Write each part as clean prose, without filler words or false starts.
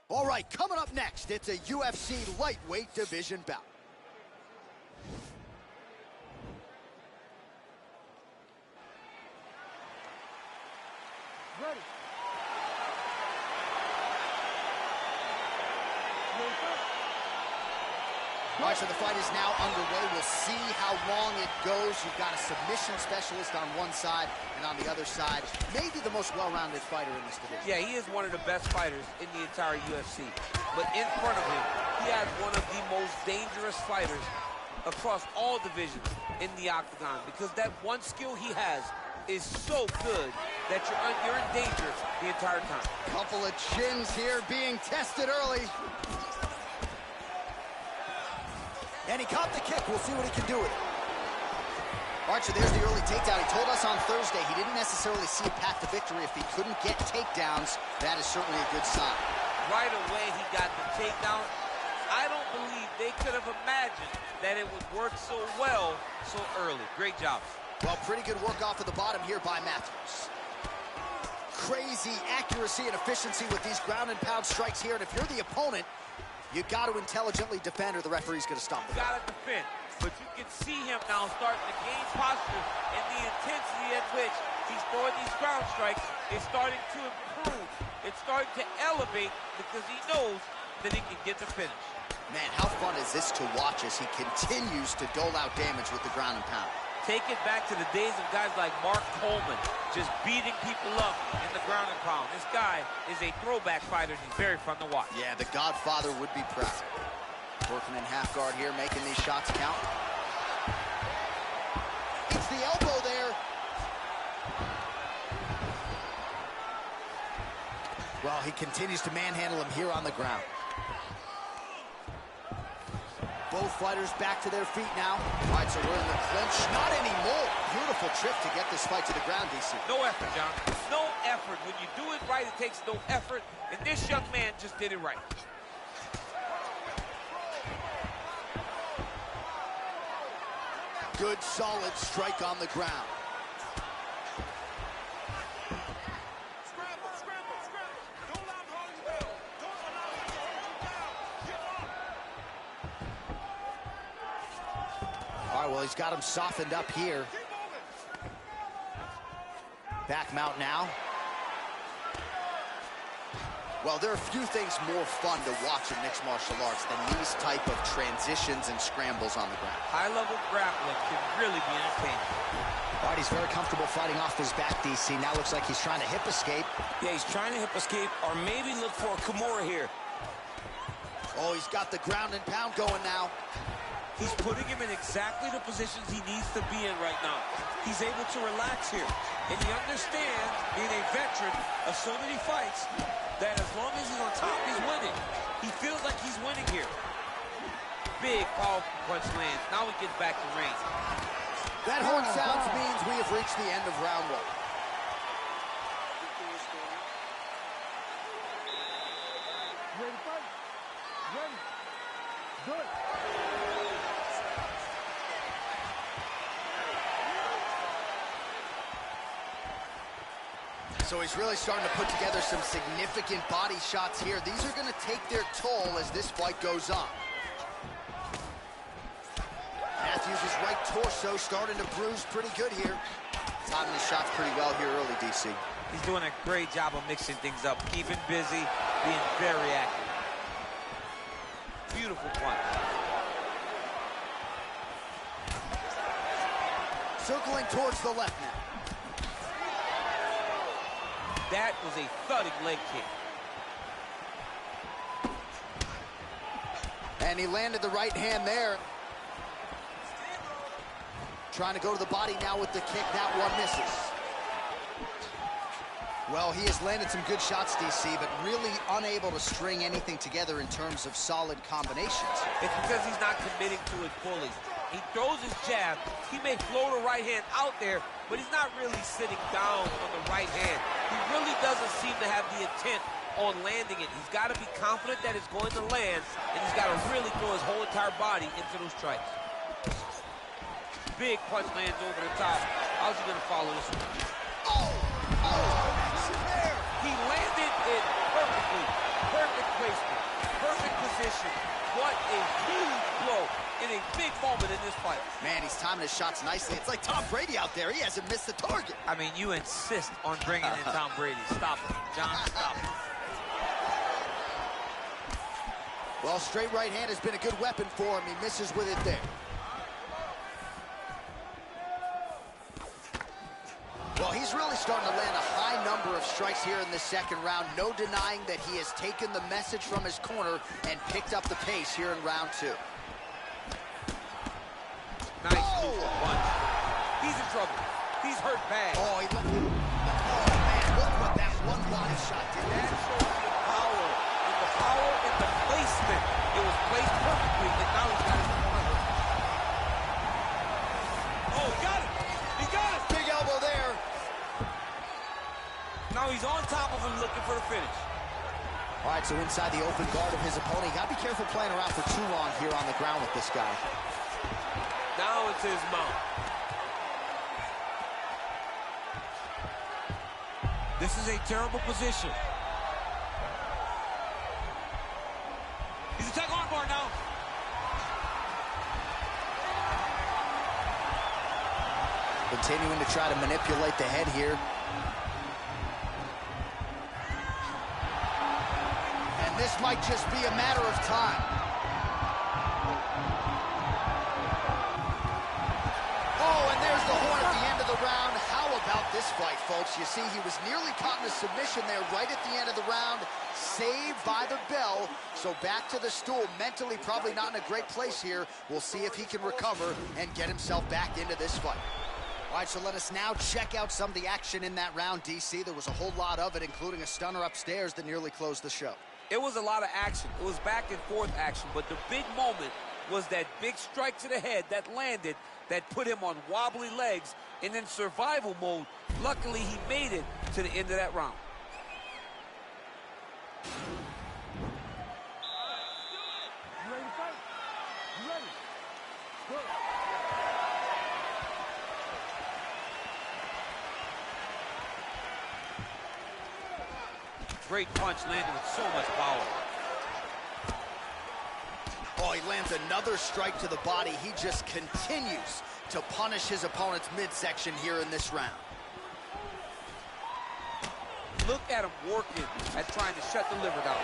All right, coming up next, it's a UFC lightweight division bout. Ready. All right, so the fight is now underway. We'll see how long it goes. You've got a submission specialist on one side, and on the other side, maybe the most well-rounded fighter in this division. Yeah, he is one of the best fighters in the entire UFC. But in front of him, he has one of the most dangerous fighters across all divisions in the octagon, because that one skill he has is so good that you're in danger the entire time. Couple of chins here being tested early. And he caught the kick. We'll see what he can do with it. All right, so there's the early takedown. He told us on Thursday he didn't necessarily see a path to victory if he couldn't get takedowns. That is certainly a good sign. Right away, he got the takedown. I don't believe they could have imagined that it would work so well so early. Great job. Well, pretty good work off of the bottom here by Matthews. Crazy accuracy and efficiency with these ground and pound strikes here. And if you're the opponent, you got to intelligently defend or the referee's going to stop the fight. Got to defend. But you can see him now starting to gain posture, and the intensity at which he's throwing these ground strikes is starting to improve. It's starting to elevate because he knows that he can get the finish. Man, how fun is this to watch as he continues to dole out damage with the ground and pound? Take it back to the days of guys like Mark Coleman, just beating people up in the ground and pound. This guy is a throwback fighter. He's very fun to watch. Yeah, the Godfather would be proud. Working in half guard here, making these shots count. It's the elbow there. Well, he continues to manhandle him here on the ground. Both fighters back to their feet now. All right, so we're in the clinch. Not anymore. Beautiful trick to get this fight to the ground, DC. No effort, John. No effort. When you do it right, it takes no effort. And this young man just did it right. Good, solid strike on the ground. All right, well, he's got him softened up here. Back mount now. Well, there are few things more fun to watch in mixed martial arts than these type of transitions and scrambles on the ground. High-level grappling can really be entertaining. All right, he's very comfortable fighting off his back, DC. Now looks like he's trying to hip escape. Yeah, he's trying to hip escape or maybe look for a Kimura here. Oh, he's got the ground and pound going now. He's putting him in exactly the positions he needs to be in right now. He's able to relax here. And he understands, being a veteran of so many fights, that as long as he's on top, he's winning. He feels like he's winning here. Big, powerful punch lands. Now he gets back to range. That horn sounds means we have reached the end of round one. Ready, fight. Ready. Good. So he's really starting to put together some significant body shots here. These are going to take their toll as this fight goes on. Matthews' right torso starting to bruise pretty good here. Timing his shots pretty well here early, DC. He's doing a great job of mixing things up, keeping busy, being very active. Beautiful punch. Circling towards the left now. That was a thudding leg kick. And he landed the right hand there. Trying to go to the body now with the kick. That one misses. Well, he has landed some good shots, DC, but really unable to string anything together in terms of solid combinations. It's because he's not committing to it fully. He throws his jab. He may float a right hand out there, but he's not really sitting down on the right hand. He really doesn't seem to have the intent on landing it. He's got to be confident that it's going to land, and he's got to really throw his whole entire body into those strikes. Big punch lands over the top. How's he going to follow this one? Oh, connection there. He landed it perfectly. Perfect place his shots nicely. It's like Tom Brady out there. He hasn't missed the target. I mean, you insist on bringing in Tom Brady. Stop it, John, stop it. Well, straight right hand has been a good weapon for him. He misses with it there. Well, he's really starting to land a high number of strikes here in this second round. No denying that he has taken the message from his corner and picked up the pace here in round 2. Nice move punch. He's in trouble. He's hurt bad. Oh, man, look what that one body shot did. That shows the power. And the power in the placement. It was placed perfectly, and now he's got his corner. Oh, got it. He got it. Big elbow there. Now he's on top of him looking for the finish. All right, so inside the open guard of his opponent. You got to be careful playing around for too long here on the ground with this guy. Now it's his mount. This is a terrible position. He's attacking armbar now. Continuing to try to manipulate the head here. And this might just be a matter of time. Oh, and there's the horn at the end of the round. How about this fight, folks? You see, he was nearly caught in a submission there right at the end of the round. Saved by the bell. So back to the stool. Mentally probably not in a great place here. We'll see if he can recover and get himself back into this fight. All right, so let us now check out some of the action in that round, DC. There was a whole lot of it, including a stunner upstairs that nearly closed the show. It was a lot of action. It was back and forth action, but the big moment was that big strike to the head that landed, that put him on wobbly legs, and in survival mode, luckily he made it to the end of that round. You ready to fight? You ready? Good. Great punch landed with so much power. Oh, he lands another strike to the body. He just continues to punish his opponent's midsection here in this round. Look at him working at trying to shut the liver down.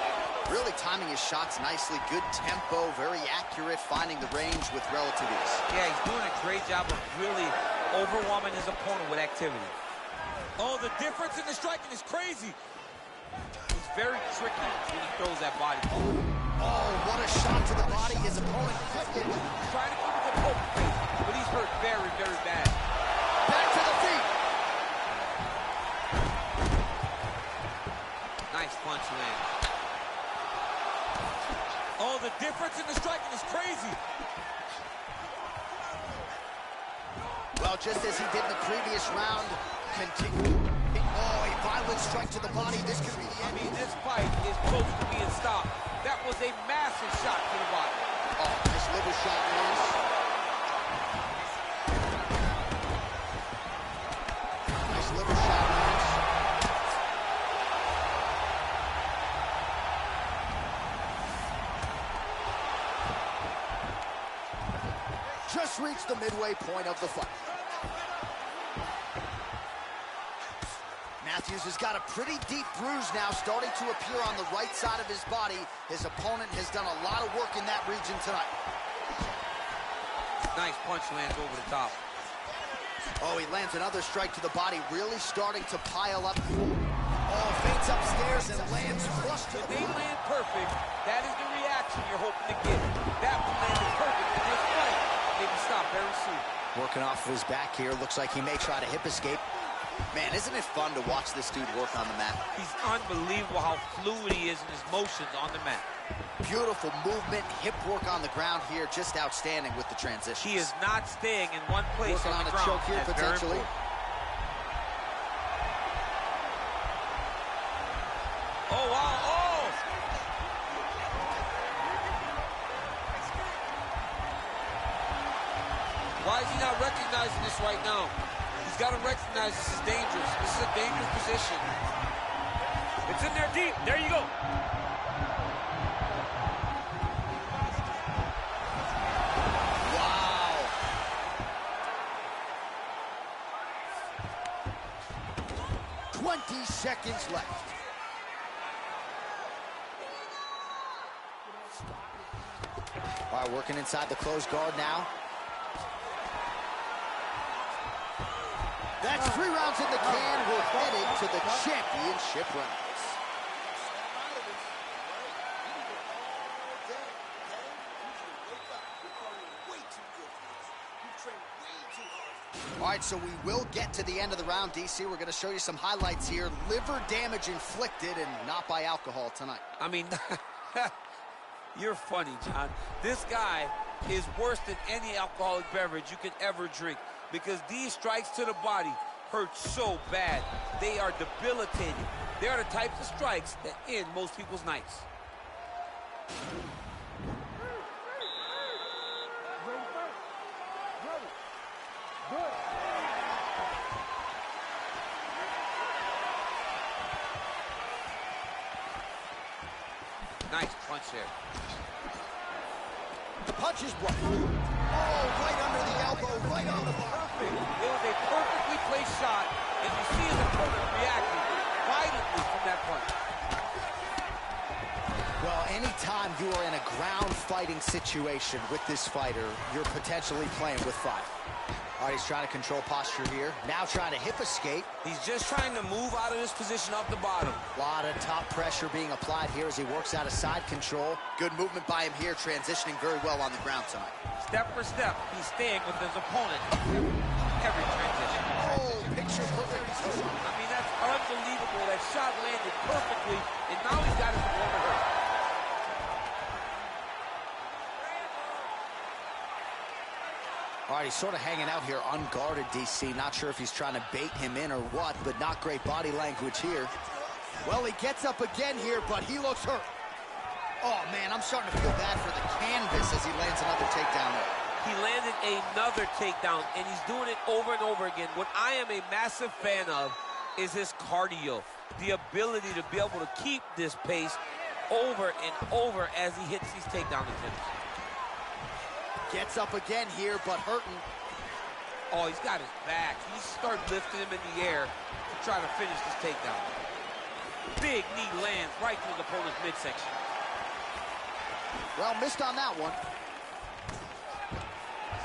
Really timing his shots nicely. Good tempo, very accurate, finding the range with relative ease. Yeah, he's doing a great job of really overwhelming his opponent with activity. Oh, the difference in the striking is crazy. He's very tricky when he throws that body. Oh, what a shot to the body. His opponent flipped it. Trying to keep it the poker face, but he's hurt very, very bad. Back to the feet. Nice punch land. Oh, the difference in the striking is crazy. Well, just as he did in the previous round, continue. Oh, a violent strike to the body. This could be the I end. mean, this fight is close to being stopped. That was a massive shot to the body. Oh, nice liver shot, Lance. Nice liver shot, Lance. Just reached the midway point of the fight. Matthews has got a pretty deep bruise now starting to appear on the right side of his body. His opponent has done a lot of work in that region tonight. Nice punch lands over the top. Oh, he lands another strike to the body, really starting to pile up. Oh, feints upstairs and lands flush to If the they land perfect, that is the reaction you're hoping to get. That one landed perfect in this fight. Maybe stop very soon. Working off of his back here. Looks like he may try to hip escape. Man, isn't it fun to watch this dude work on the mat? He's unbelievable how fluid he is in his motions on the mat. Beautiful movement, hip work on the ground here. Just outstanding with the transition. He is not staying in one place Working on on the a ground. choke here, That's very potentially. important. Oh, wow. Oh! Why is he not recognizing this right now? He's got to recognize this is dangerous. This is a dangerous position. It's in there deep. There you go. Wow. 20 seconds left. All right, working inside the closed guard now. That's 3 rounds in the can. We're headed to the championship rounds. All right, so we will get to the end of the round, DC. We're going to show you some highlights here. Liver damage inflicted, and not by alcohol tonight. I mean, you're funny, John. This guy is worse than any alcoholic beverage you could ever drink, because these strikes to the body hurt so bad. They are debilitating. They are the types of strikes that end most people's nights. Nice punch there. The punch is blocked. Oh, right under the elbow, right on the bar. Perfect. It was a perfectly placed shot, and you see his opponent reacting violently from that punch. Well, anytime you are in a ground fighting situation with this fighter, you're potentially playing with fire. All right, he's trying to control posture here. Now trying to hip escape. He's just trying to move out of this position off the bottom. A lot of top pressure being applied here as he works out of side control. Good movement by him here, transitioning very well on the ground tonight. Step for step, he's staying with his opponent. Every transition. Oh, picture perfect. I mean, that's unbelievable. That shot landed perfectly, and now he's got his opponent hurt. All right, he's sort of hanging out here unguarded, DC. Not sure if he's trying to bait him in or what, but not great body language here. Well, he gets up again here, but he looks hurt. Oh, man, I'm starting to feel bad for the canvas as he lands another takedown there. He landed another takedown, and he's doing it over and over again. What I am a massive fan of is his cardio, the ability to be able to keep this pace over and over as he hits these takedown attempts. Gets up again here, but hurting. Oh, he's got his back. He started lifting him in the air to try to finish this takedown. Big knee lands right to his opponent's midsection. Well, missed on that one.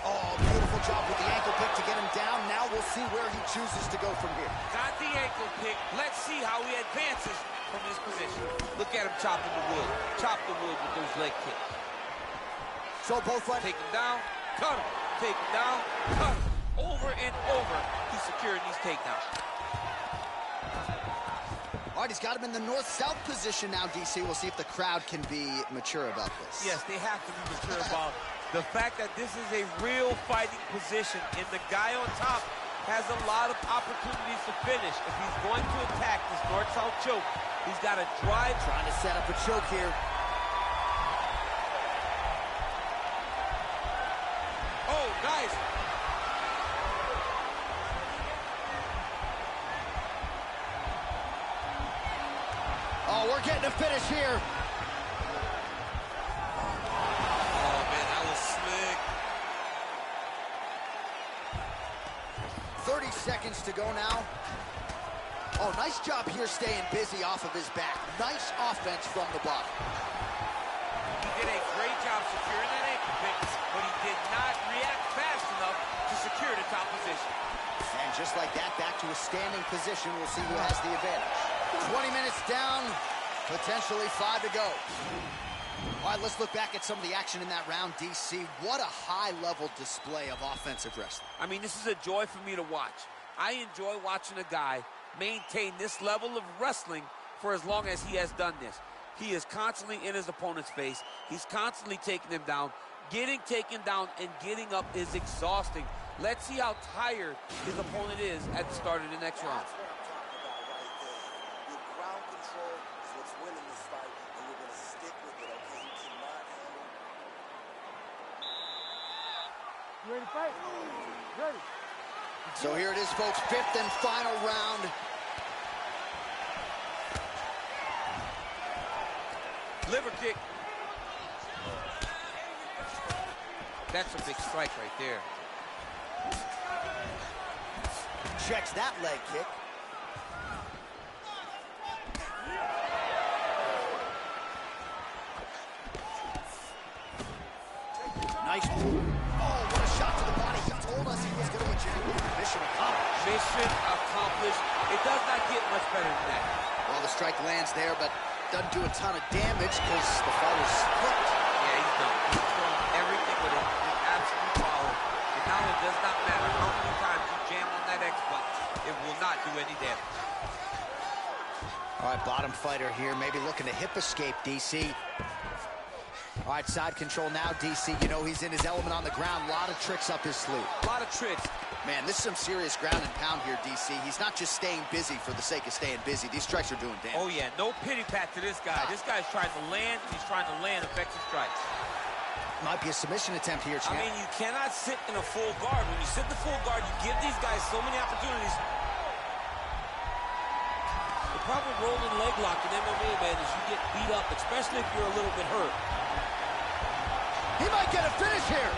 Oh, beautiful job with the ankle pick to get him down. Now we'll see where he chooses to go from here. Got the ankle pick. Let's see how he advances from this position. Look at him chopping the wood. Chop the wood with those leg kicks. So both fighters take him down, cut him, take him down, cut him. Over and over, he's securing these takedowns. All right, he's got him in the north-south position now, DC. We'll see if the crowd can be mature about this. Yes, they have to be mature about the fact that this is a real fighting position, and the guy on top has a lot of opportunities to finish. If he's going to attack this north-south choke, he's got to drive. Trying to set up a choke here. Oh, nice. Oh, we're getting a finish here. Oh, man, that was slick. 30 seconds to go now. Oh, nice job here staying busy off of his back. Nice offense from the bottom. He did a great job securing that ankle pick, but he did not react fast enough to secure the top position. And just like that, back to a standing position. We'll see who has the advantage. 20 minutes down, potentially 5 to go. All right, let's look back at some of the action in that round, DC. What a high-level display of offensive wrestling. I mean, this is a joy for me to watch. I enjoy watching a guy maintain this level of wrestling for as long as he has done this. He is constantly in his opponent's face. He's constantly taking him down. Getting taken down and getting up is exhausting. Let's see how tired his opponent is at the start of the next round. Ready to fight? Ready. So here it is, folks, 5th and final round. Liver kick. That's a big strike right there. Checks that leg kick. Nice move. Oh, what a shot to the body. He told us he was going to win. Mission accomplished. Mission accomplished. It does not get much better than that. Well, the strike lands there, but doesn't do a ton of damage because the fighter's hooked. Yeah, he's done. He's thrown everything with an absolute power. And now it does not matter how many times you jam on that X button. It will not do any damage. All right, bottom fighter here, maybe looking to hip escape, DC. All right, side control now, DC. You know he's in his element on the ground. A lot of tricks up his sleeve. A lot of tricks. Man, this is some serious ground and pound here, DC. He's not just staying busy for the sake of staying busy. These strikes are doing damage. Oh, yeah, no pity pat to this guy. This guy's trying to land, and he's trying to land effective strikes. Might be a submission attempt here, champ. I mean, you cannot sit in a full guard. When you sit in the full guard, you give these guys so many opportunities. The problem with rolling leg lock in MMA, man, is you get beat up, especially if you're a little bit hurt. He might get a finish here.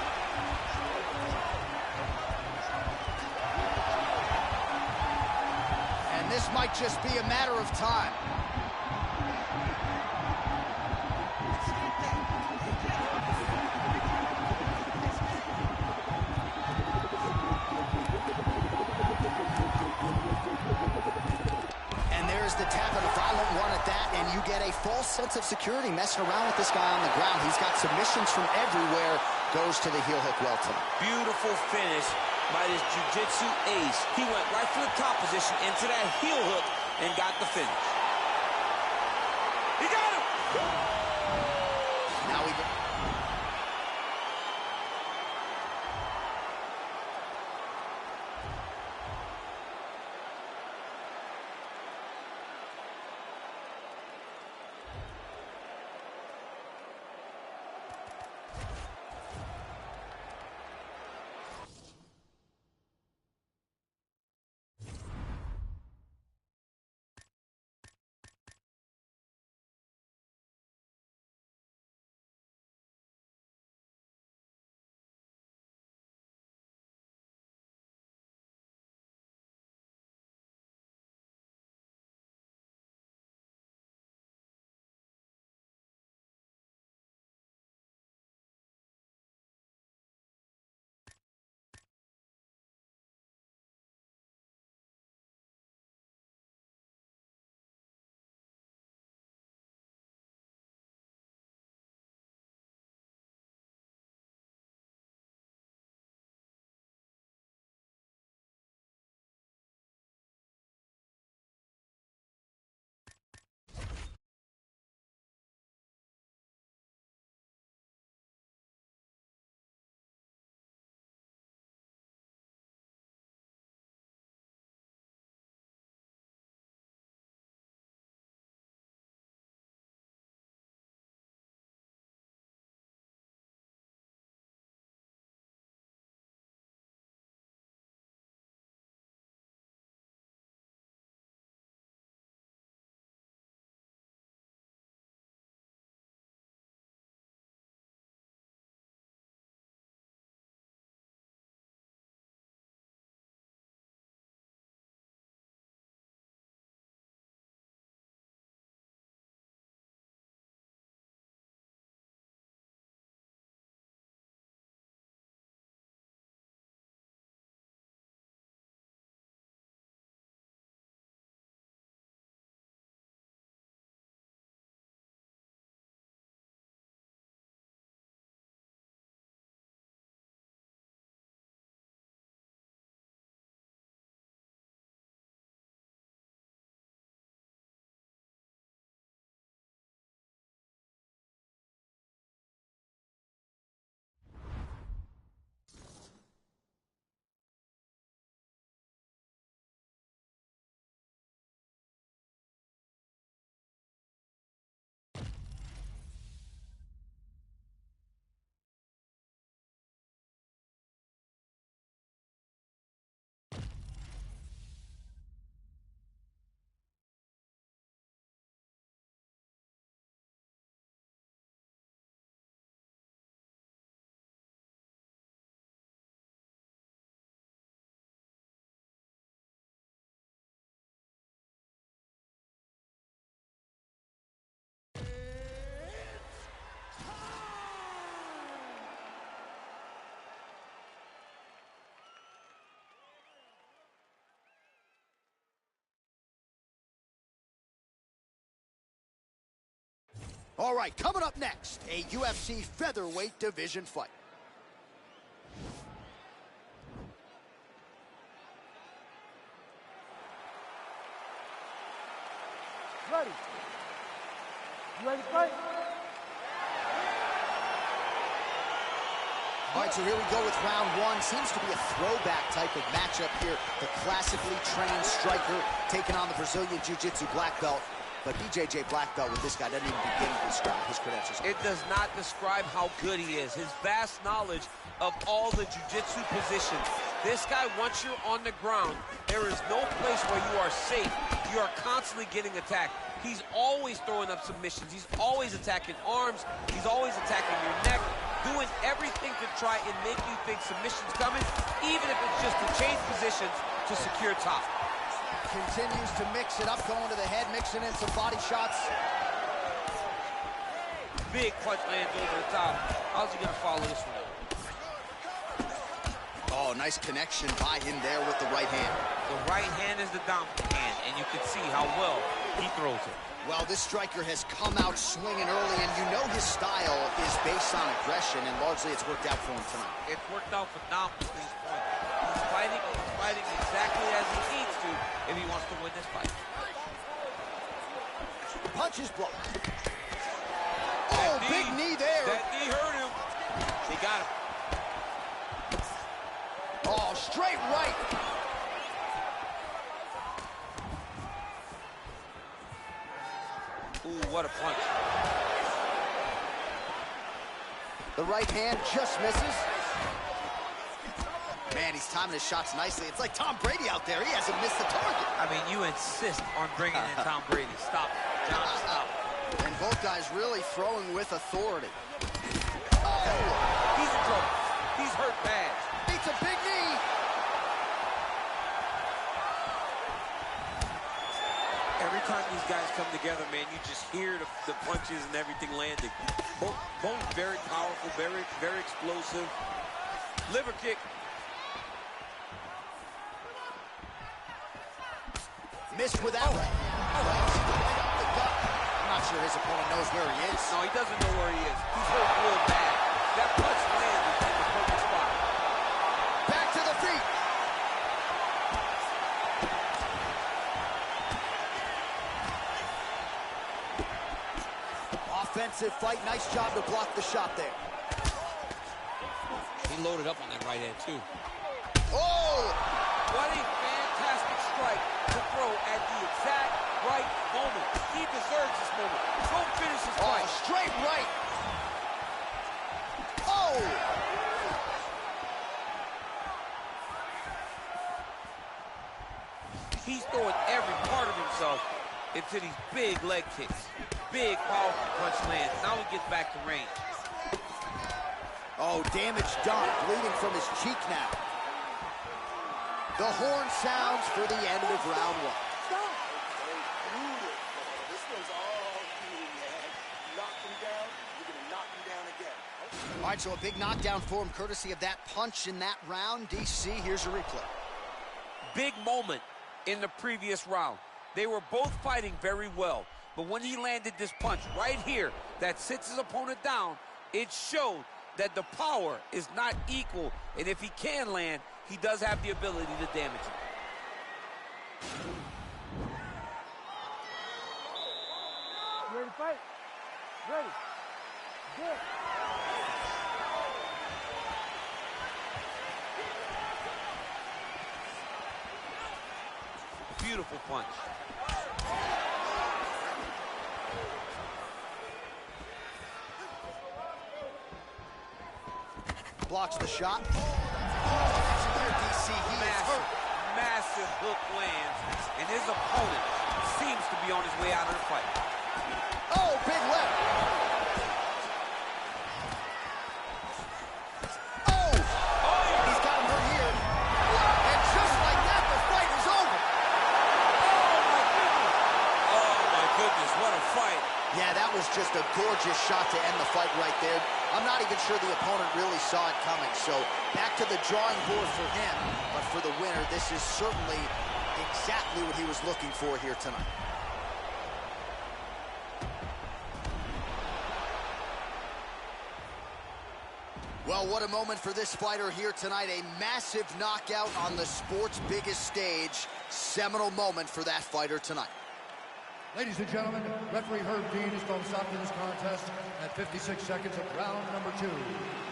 And this might just be a matter of time. The tap and a violent one at that, and you get a false sense of security messing around with this guy on the ground. He's got submissions from everywhere, goes to the heel hook well tonight. Beautiful finish by this jiu-jitsu ace. He went right for the top position into that heel hook and got the finish. He got him! Now we go. All right, coming up next, a UFC featherweight division fight. Ready? You ready to fight? All right, so here we go with round one. Seems to be a throwback type of matchup here. The classically trained striker taking on the Brazilian Jiu-Jitsu black belt. But BJJ black belt with this guy doesn't even begin to describe his credentials. It does not describe how good he is. His vast knowledge of all the jiu-jitsu positions. This guy, once you're on the ground, there is no place where you are safe. You are constantly getting attacked. He's always throwing up submissions. He's always attacking arms. He's always attacking your neck, doing everything to try and make you think submission's coming, even if it's just to change positions to secure top. Continues to mix it up, going to the head, mixing in some body shots. Big punch lands over the top. How's he gonna follow this one? Oh, nice connection by him there with the right hand. The right hand is the dominant hand, and you can see how well he throws it. Well, this striker has come out swinging early, and you know his style is based on aggression, and largely it's worked out for him tonight. It's worked out phenomenally to this point. He's fighting exactly as he needs to if he wants to win this fight. Punches blocked. Oh, big knee there. That knee hurt him. He got him. Oh, straight right. Ooh, what a punch. The right hand just misses. Man, he's timing his shots nicely. It's like Tom Brady out there. He hasn't missed the target. I mean, you insist on bringing in Tom Brady. Stop it. John, stop. And both guys really throwing with authority. Oh, he's in trouble. He's hurt bad. It's a big knee. Every time these guys come together, man, you just hear the punches and everything landing. Both very powerful, very, very explosive. Liver kick. Missed with that right hand. I'm not sure his opponent knows where he is. No, he doesn't know where he is. He's hurt real bad. That punch landed in the perfect spot. Back to the feet. Offensive fight. Nice job to block the shot there. He loaded up on that right hand, too. Oh! What a fantastic strike to throw at the exact right moment. He deserves this moment. Go finish his fight. Oh, straight right. Oh! He's throwing every part of himself into these big leg kicks. Big, powerful punch lands. Now he gets back to range. Oh, damage done. Bleeding from his cheek now. The horn sounds for the end of round one. Stop! This one's all healing, man. Knock him down, you're gonna knock him down again. All right, so a big knockdown for him, courtesy of that punch in that round. DC, here's a replay. Big moment in the previous round. They were both fighting very well, but when he landed this punch right here that sits his opponent down, it showed that the power is not equal, and if he can land, he does have the ability to damage him. You ready to fight? Ready. Good. Beautiful punch. Blocks the shot. DC, he is hurt. Massive hook lands, and his opponent seems to be on his way out of the fight. Oh, big left. Oh! He's got him hurt here. And just like that, the fight is over. Oh, my goodness, what a fight. Yeah, that was just a gorgeous shot to end the fight right there. I'm not even sure the opponent really saw it coming. So back to the drawing board for him. But for the winner, this is certainly exactly what he was looking for here tonight. Well, what a moment for this fighter here tonight. A massive knockout on the sport's biggest stage. Seminal moment for that fighter tonight. Ladies and gentlemen, referee Herb Dean has called a stop to this contest at 56 seconds of round number 2.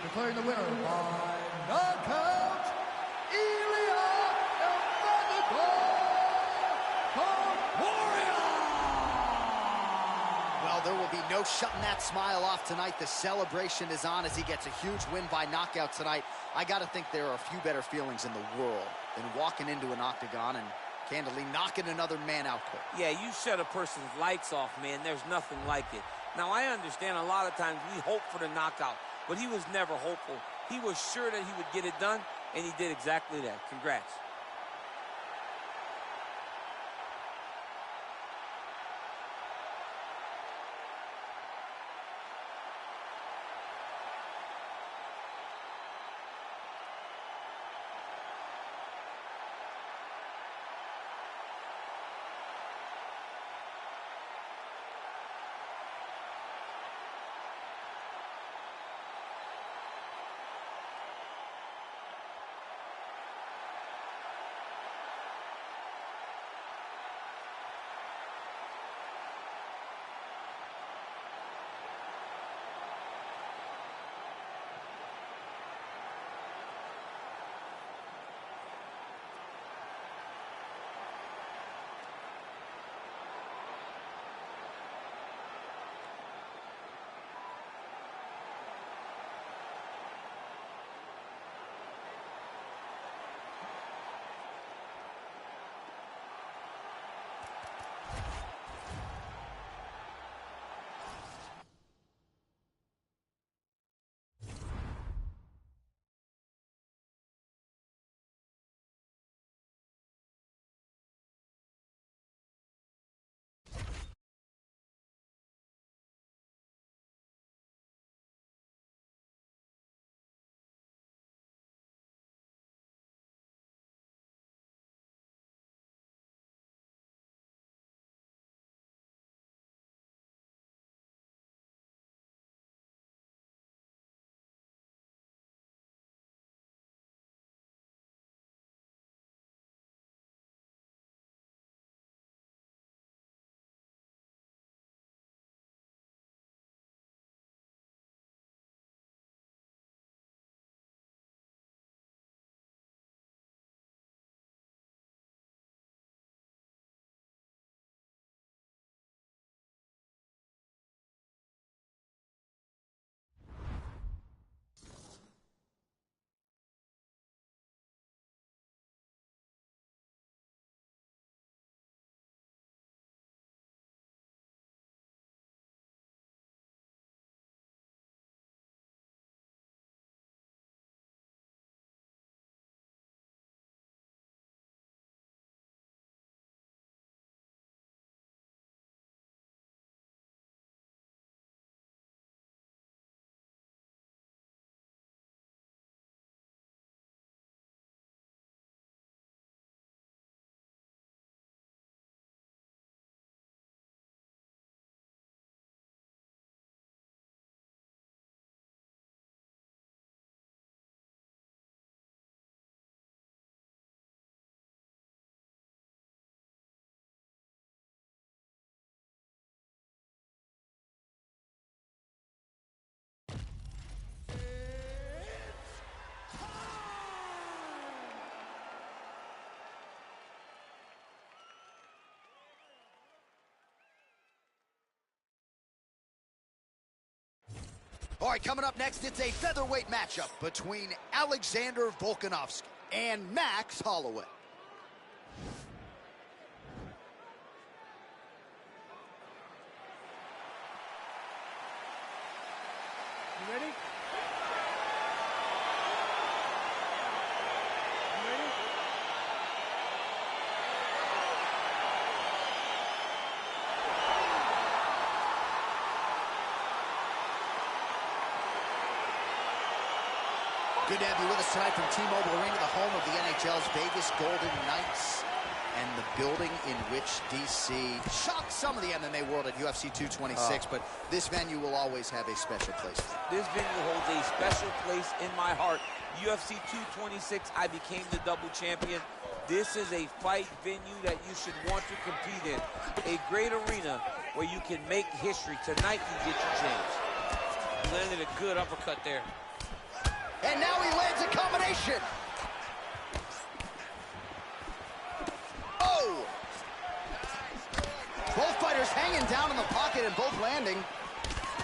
Declaring the winner by knockout, Ilya Warrior! Well, there will be no shutting that smile off tonight. The celebration is on as he gets a huge win by knockout tonight. I got to think there are a few better feelings in the world than walking into an octagon and candidly knocking another man out quick. Yeah, you shut a person's lights off, man. There's nothing like it. Now, I understand a lot of times we hope for the knockout, but he was never hopeful. He was sure that he would get it done, and he did exactly that. Congrats. All right, coming up next, it's a featherweight matchup between Alexander Volkanovski and Max Holloway. You ready? Good to have you with us tonight from T-Mobile Arena, the home of the NHL's Vegas Golden Knights. and the building in which DC shocked some of the MMA world at UFC 226, but this venue will always have a special place. This venue holds a special place in my heart. UFC 226, I became the double champion. This is a fight venue that you should want to compete in. A great arena where you can make history. Tonight, you get your chance. He landed a good uppercut there. And now he lands a combination. Oh! Both fighters hanging down in the pocket and both landing.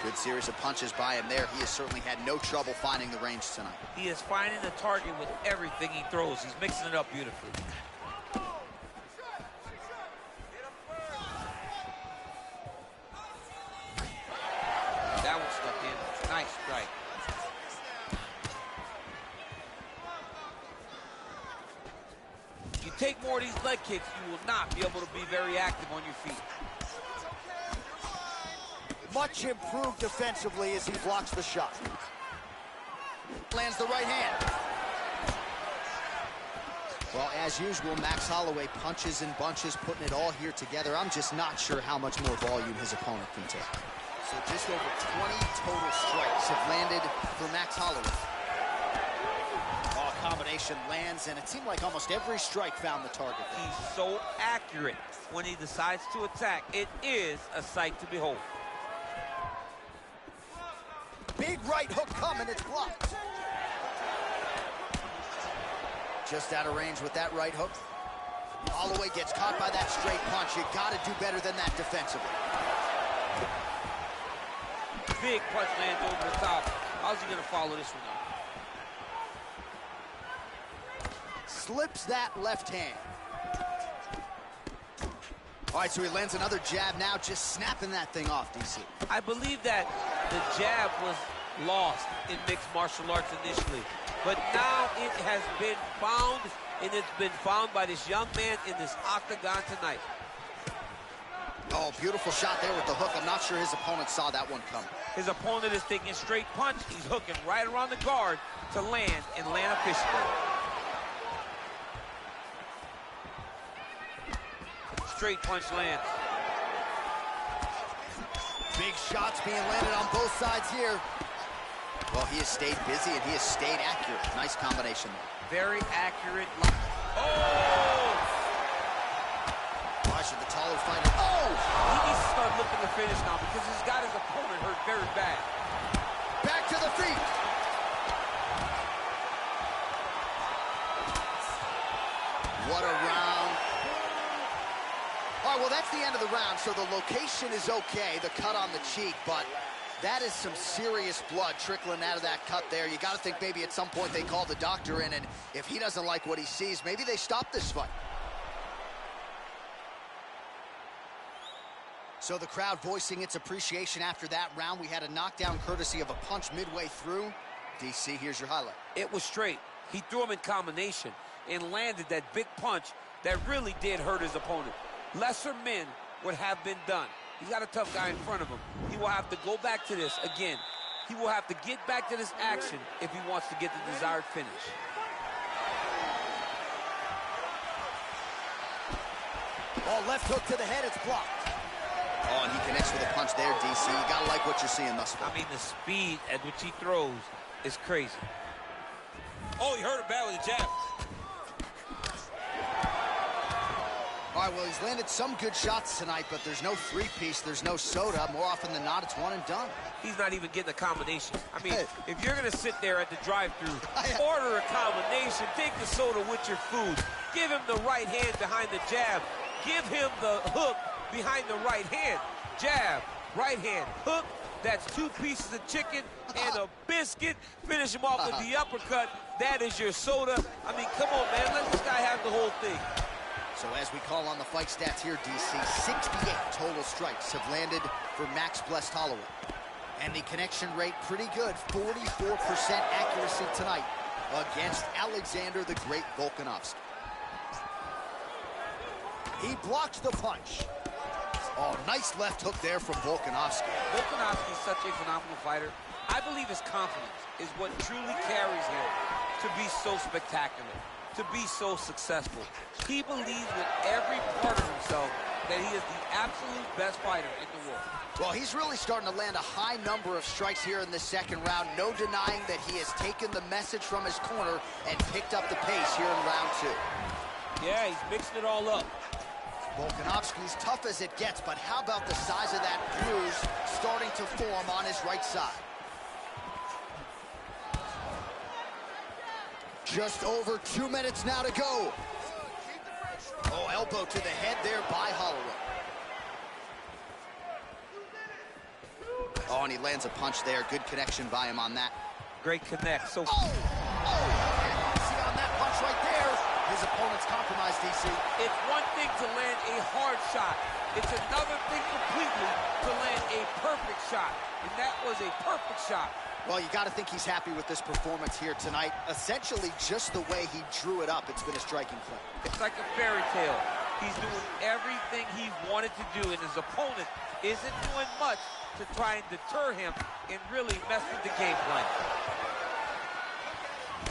Good series of punches by him there. He has certainly had no trouble finding the range tonight. He is finding the target with everything he throws. He's mixing it up beautifully. That one stuck in. Nice strike. If you take more of these leg kicks, you will not be able to be very active on your feet. Much improved defensively as he blocks the shot. Lands the right hand. Well, as usual, Max Holloway punches in bunches, putting it all here together. I'm just not sure how much more volume his opponent can take. So just over 20 total strikes have landed for Max Holloway. Oh, combination lands, and it seemed like almost every strike found the target. He's so accurate when he decides to attack. It is a sight to behold. Big right hook coming, it's blocked. Just out of range with that right hook. Holloway gets caught by that straight punch. You gotta do better than that defensively. Big punch lands over the top. How's he gonna follow this one up? Slips that left hand. All right, so he lands another jab now, just snapping that thing off, DC. I believe that the jab was lost in mixed martial arts initially, but now it has been found, and it's been found by this young man in this octagon tonight. Oh, beautiful shot there with the hook. I'm not sure his opponent saw that one coming. His opponent is taking straight punch. He's hooking right around the guard to land, and land efficiently. Straight punch lands. Big shots being landed on both sides here. Well, he has stayed busy and he has stayed accurate. Nice combination there. Very accurate. Oh! Why should the taller fighter? Oh! He needs to start looking to finish now because he's got his opponent hurt very bad. Back to the feet. What a round. All right, well, that's the end of the round, so the location is okay, the cut on the cheek, but that is some serious blood trickling out of that cut there. You got to think maybe at some point they call the doctor in, and if he doesn't like what he sees, maybe they stop this fight. So the crowd voicing its appreciation after that round. We had a knockdown courtesy of a punch midway through. DC, here's your highlight. It was straight. He threw him in combination and landed that big punch that really did hurt his opponent. Lesser men would have been done. He's got a tough guy in front of him. He will have to go back to this again. He will have to get back to this action if he wants to get the desired finish. Oh, left hook to the head, it's blocked. Oh, and he connects with a punch there, DC. You gotta like what you're seeing thus far. I mean, the speed at which he throws is crazy. Oh, he hurt him bad with a jab. All right, well, he's landed some good shots tonight, but there's no three-piece, there's no soda. More often than not, it's one and done. He's not even getting a combination. I mean, if you're going to sit there at the drive-thru, order a combination, take the soda with your food, give him the right hand behind the jab, give him the hook behind the right hand. Jab, right hand, hook. That's 2 pieces of chicken and a biscuit. Finish him off with the uppercut. That is your soda. I mean, come on, man. Let this guy have the whole thing. So as we call on the fight stats here, DC, 68 total strikes have landed for Max Blessed Holloway. And the connection rate pretty good, 44% accuracy tonight against Alexander the Great Volkanovski. He blocks the punch. Oh, nice left hook there from Volkanovski. Volkanovski is such a phenomenal fighter. I believe his confidence is what truly carries him to be so spectacular. to be so successful. He believes with every part of himself that he is the absolute best fighter in the world. Well, he's really starting to land a high number of strikes here in this second round. No denying that he has taken the message from his corner and picked up the pace here in round 2. Yeah, he's mixing it all up. Volkanovski's tough as it gets, but how about the size of that bruise starting to form on his right side? Just over 2 minutes now to go. Oh, elbow to the head there by Holloway. Oh, and he lands a punch there. Good connection by him on that. Great connect. So. Oh! See on that punch right there. His opponent's compromised, DC. It's one thing to land a hard shot. It's another thing completely to land a perfect shot. And that was a perfect shot. Well, you got to think he's happy with this performance here tonight. Essentially, just the way he drew it up, it's been a striking play. It's like a fairy tale. He's doing everything he wanted to do, and his opponent isn't doing much to try and deter him and really mess with the game plan.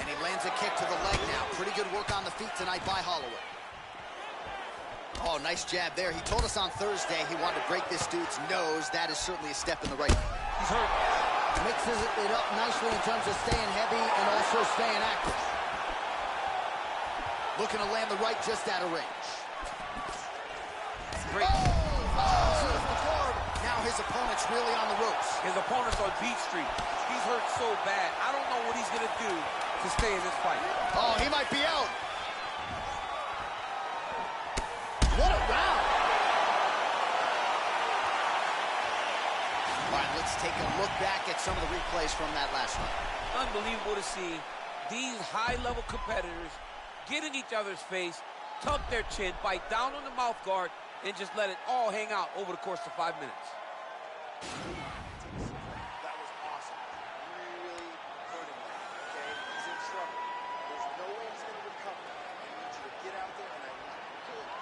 And he lands a kick to the leg now. Pretty good work on the feet tonight by Holloway. Oh, nice jab there. He told us on Thursday he wanted to break this dude's nose. That is certainly a step in the right. He's hurt. Mixes it up nicely in terms of staying heavy and also staying active. Looking to land the right just out of range. Great. Now his opponent's really on the ropes. His opponent's on Beat Street. He's hurt so bad. I don't know what he's going to do to stay in this fight. Oh, he might be out. What a round. All right, let's take a look back at some of the replays from that last round. Unbelievable to see these high-level competitors get in each other's face, tuck their chin, bite down on the mouth guard, and just let it all hang out over the course of 5 minutes. That was awesome. Really hurting him, okay? He's in trouble. There's no way he's going to recover. I need you to get out there, and I need you to kill him.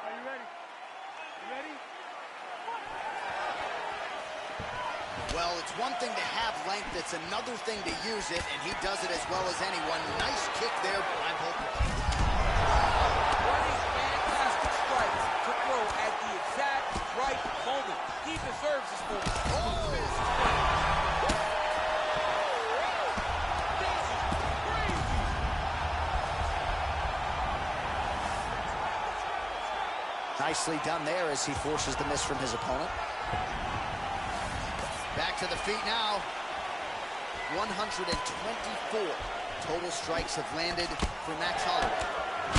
Are you ready? You ready? Well, it's one thing to have length, it's another thing to use it, and he does it as well as anyone. Nice kick there by Volkanovski. Fantastic strikes to throw at the exact right moment. He deserves this moment. Nicely done there as he forces the miss from his opponent. Back to the feet now. 124 total strikes have landed for Max Holloway.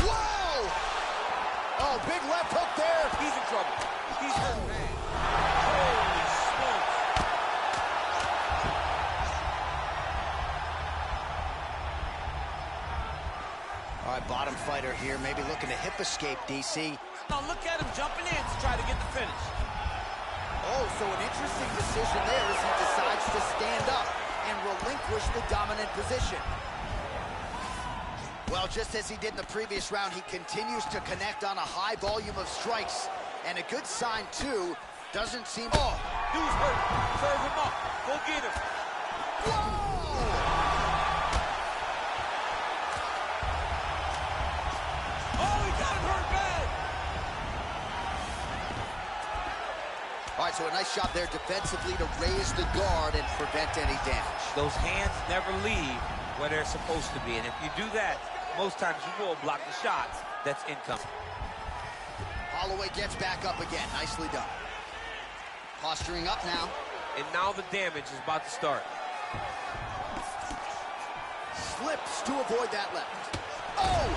Whoa! Oh, big left hook there. He's in trouble. He's hurt bad. Holy smokes. All right, bottom fighter here, maybe looking to hip escape, DC. Now look at him jumping in to try to get the finish. Oh, so an interesting decision there as he decides to stand up and relinquish the dominant position. Well, just as he did in the previous round, he continues to connect on a high volume of strikes. And a good sign, too, doesn't seem... Oh, dude's hurt. Serve him up. Go get him. Whoa! Oh, he got him hurt bad. All right, so a nice job there defensively to raise the guard and prevent any damage. Those hands never leave where they're supposed to be. And if you do that, most times you will block the shots that's incoming. Holloway gets back up again. Nicely done. Posturing up now. And now the damage is about to start. Slips to avoid that left. Oh!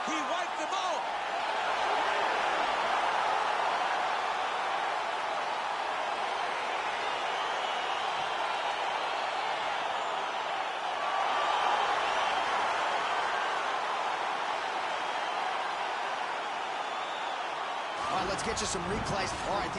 He wiped them out. All right, let's get you some replays. All right,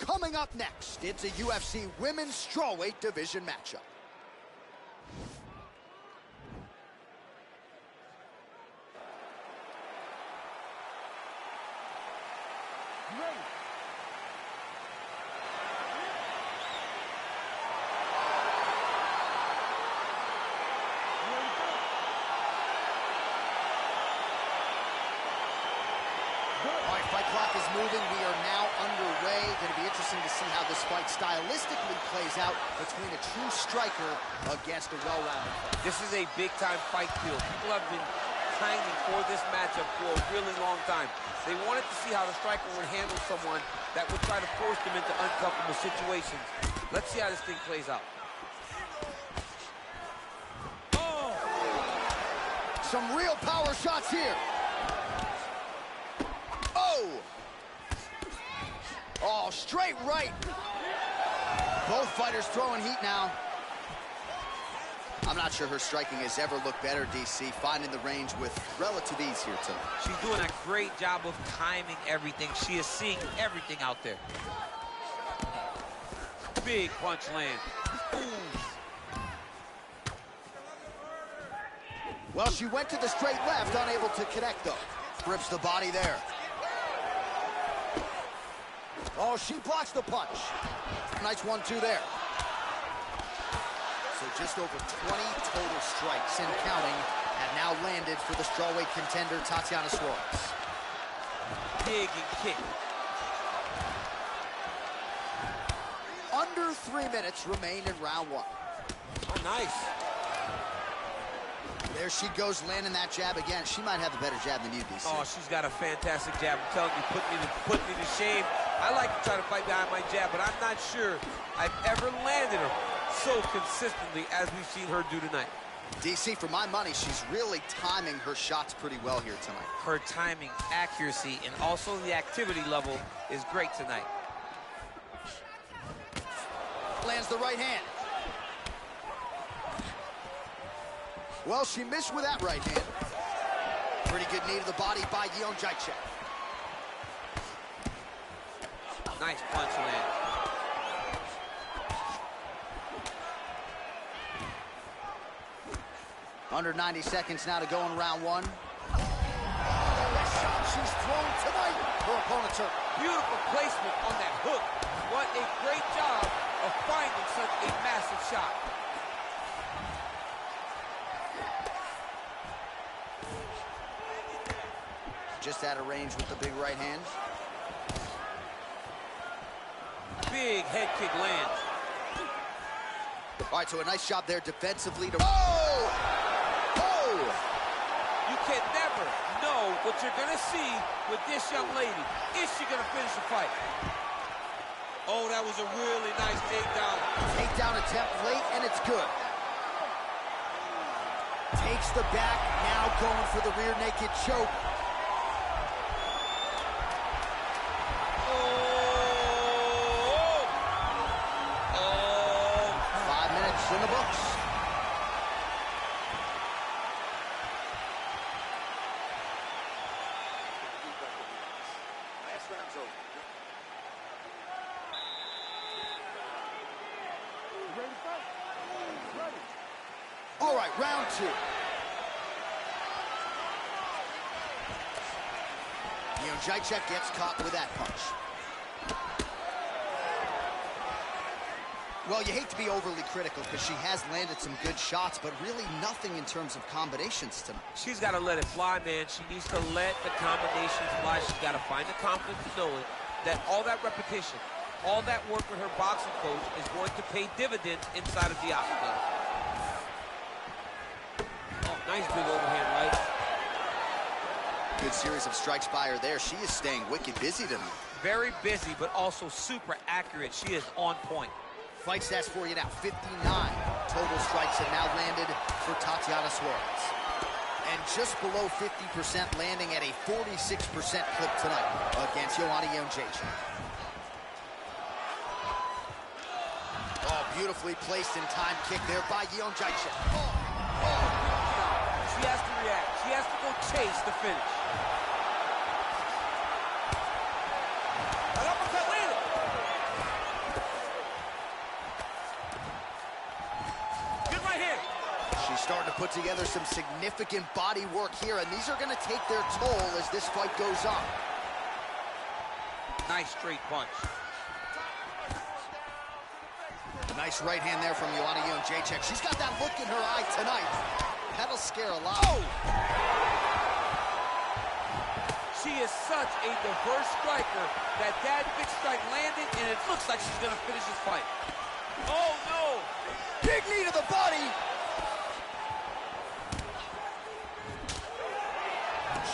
Coming up next, it's a UFC Women's Strawweight Division matchup. Ready. All right, fight clock is moving. We are now underway. Going to be interesting to see how this fight stylistically plays out between a true striker against a well-rounded fighter. This is a big-time fight field. People have been pining for this matchup for a really long time. They wanted to see how the striker would handle someone that would try to force them into uncomfortable situations. Let's see how this thing plays out. Oh! Some real power shots here. Oh, straight right. Both fighters throwing heat now. I'm not sure her striking has ever looked better, DC, finding the range with relative ease here tonight. She's doing a great job of timing everything. She is seeing everything out there. Big punch land. Ooh. Well, she went to the straight left, unable to connect, though. Grips the body there. Oh, she blocks the punch. Nice 1-2 there. So just over 20 total strikes and counting have now landed for the strawweight contender, Tatiana Suarez. Dig and kick. Under 3 minutes remain in round one. Oh, nice. There she goes, landing that jab again. She might have a better jab than you, DC. Oh, she's got a fantastic jab. I'm telling you, put me to shame. I like to try to fight behind my jab, but I'm not sure I've ever landed her so consistently as we've seen her do tonight. DC, for my money, she's really timing her shots pretty well here tonight. Her timing, accuracy, and also the activity level is great tonight. Lands the right hand. Well, she missed with that right hand. Pretty good knee to the body by Jędrzejczyk. Nice punch land. Under 90 seconds now to go in round one. The shot she's thrown tonight. Her opponent's hurt. Beautiful placement on that hook. What a great job of finding such a massive shot. Just out of range with the big right hand. Big head kick lands. All right, so a nice job there defensively to... Oh! Oh! You can never know what you're going to see with this young lady. Is she going to finish the fight? Oh, that was a really nice takedown. Takedown attempt late, and it's good. Takes the back, now going for the rear naked choke. In the books. Last round's over. Ready to fight? Ready. All right, round two. Jędrzejczyk gets caught with that punch. Well, you hate to be overly critical because she has landed some good shots, but really nothing in terms of combinations tonight. She's got to let it fly, man. She needs to let the combinations fly. She's got to find the confidence to know that all that repetition, all that work with her boxing coach is going to pay dividends inside of the octagon. Oh, nice big overhand right. Good series of strikes by her there. She is staying wicked busy tonight. Very busy, but also super accurate. She is on point. Fight stats for you now. 59 total strikes have now landed for Tatiana Suarez. And just below 50% landing at a 46% clip tonight against Joanna Jędrzejczyk. Oh, beautifully placed in time kick there by Jędrzejczyk. She has to react. She has to go chase the finish. She's starting to put together some significant body work here, and these are going to take their toll as this fight goes on. Nice straight punch. Nice right hand there from Joanna Jędrzejczyk. She's got that look in her eye tonight. That'll scare a lot. Oh! She is such a diverse striker that big strike landed, and it looks like she's going to finish this fight. Oh, no! Big knee to the body.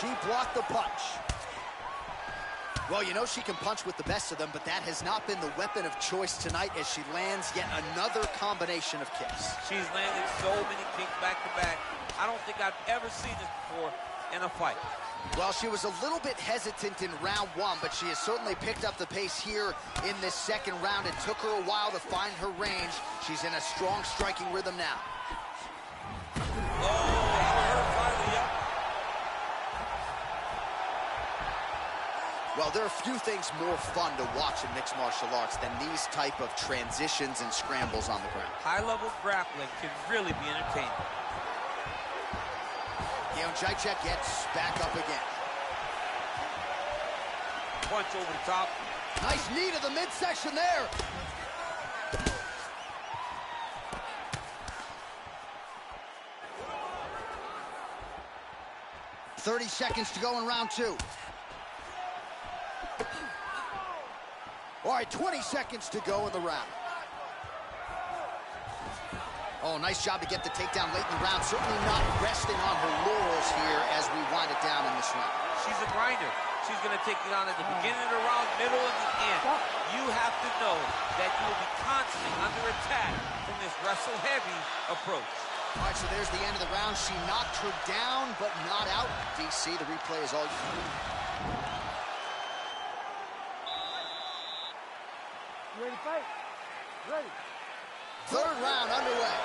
She blocked the punch. Well, you know she can punch with the best of them, but that has not been the weapon of choice tonight as she lands yet another combination of kicks. She's landed so many kicks back-to-back. I don't think I've ever seen this before in a fight. Well, she was a little bit hesitant in round one, but she has certainly picked up the pace here in this second round. It took her a while to find her range. She's in a strong striking rhythm now. Well, there are few things more fun to watch in mixed martial arts than these type of transitions and scrambles on the ground. High-level grappling can really be entertaining. Jędrzejczyk gets back up again. Punch over the top. Nice knee to the midsection there. "30 seconds to go in round two. All right, 20 seconds to go in the round. Oh, nice job to get the takedown late in the round. Certainly not resting on her laurels here as we wind it down in this round. She's a grinder. She's going to take it on at the beginning of the round, middle, and the end. You have to know that you will be constantly under attack from this wrestle-heavy approach. All right, so there's the end of the round. She knocked her down, but not out. DC, the replay is all you need. You ready to fight? Ready. Third round underway.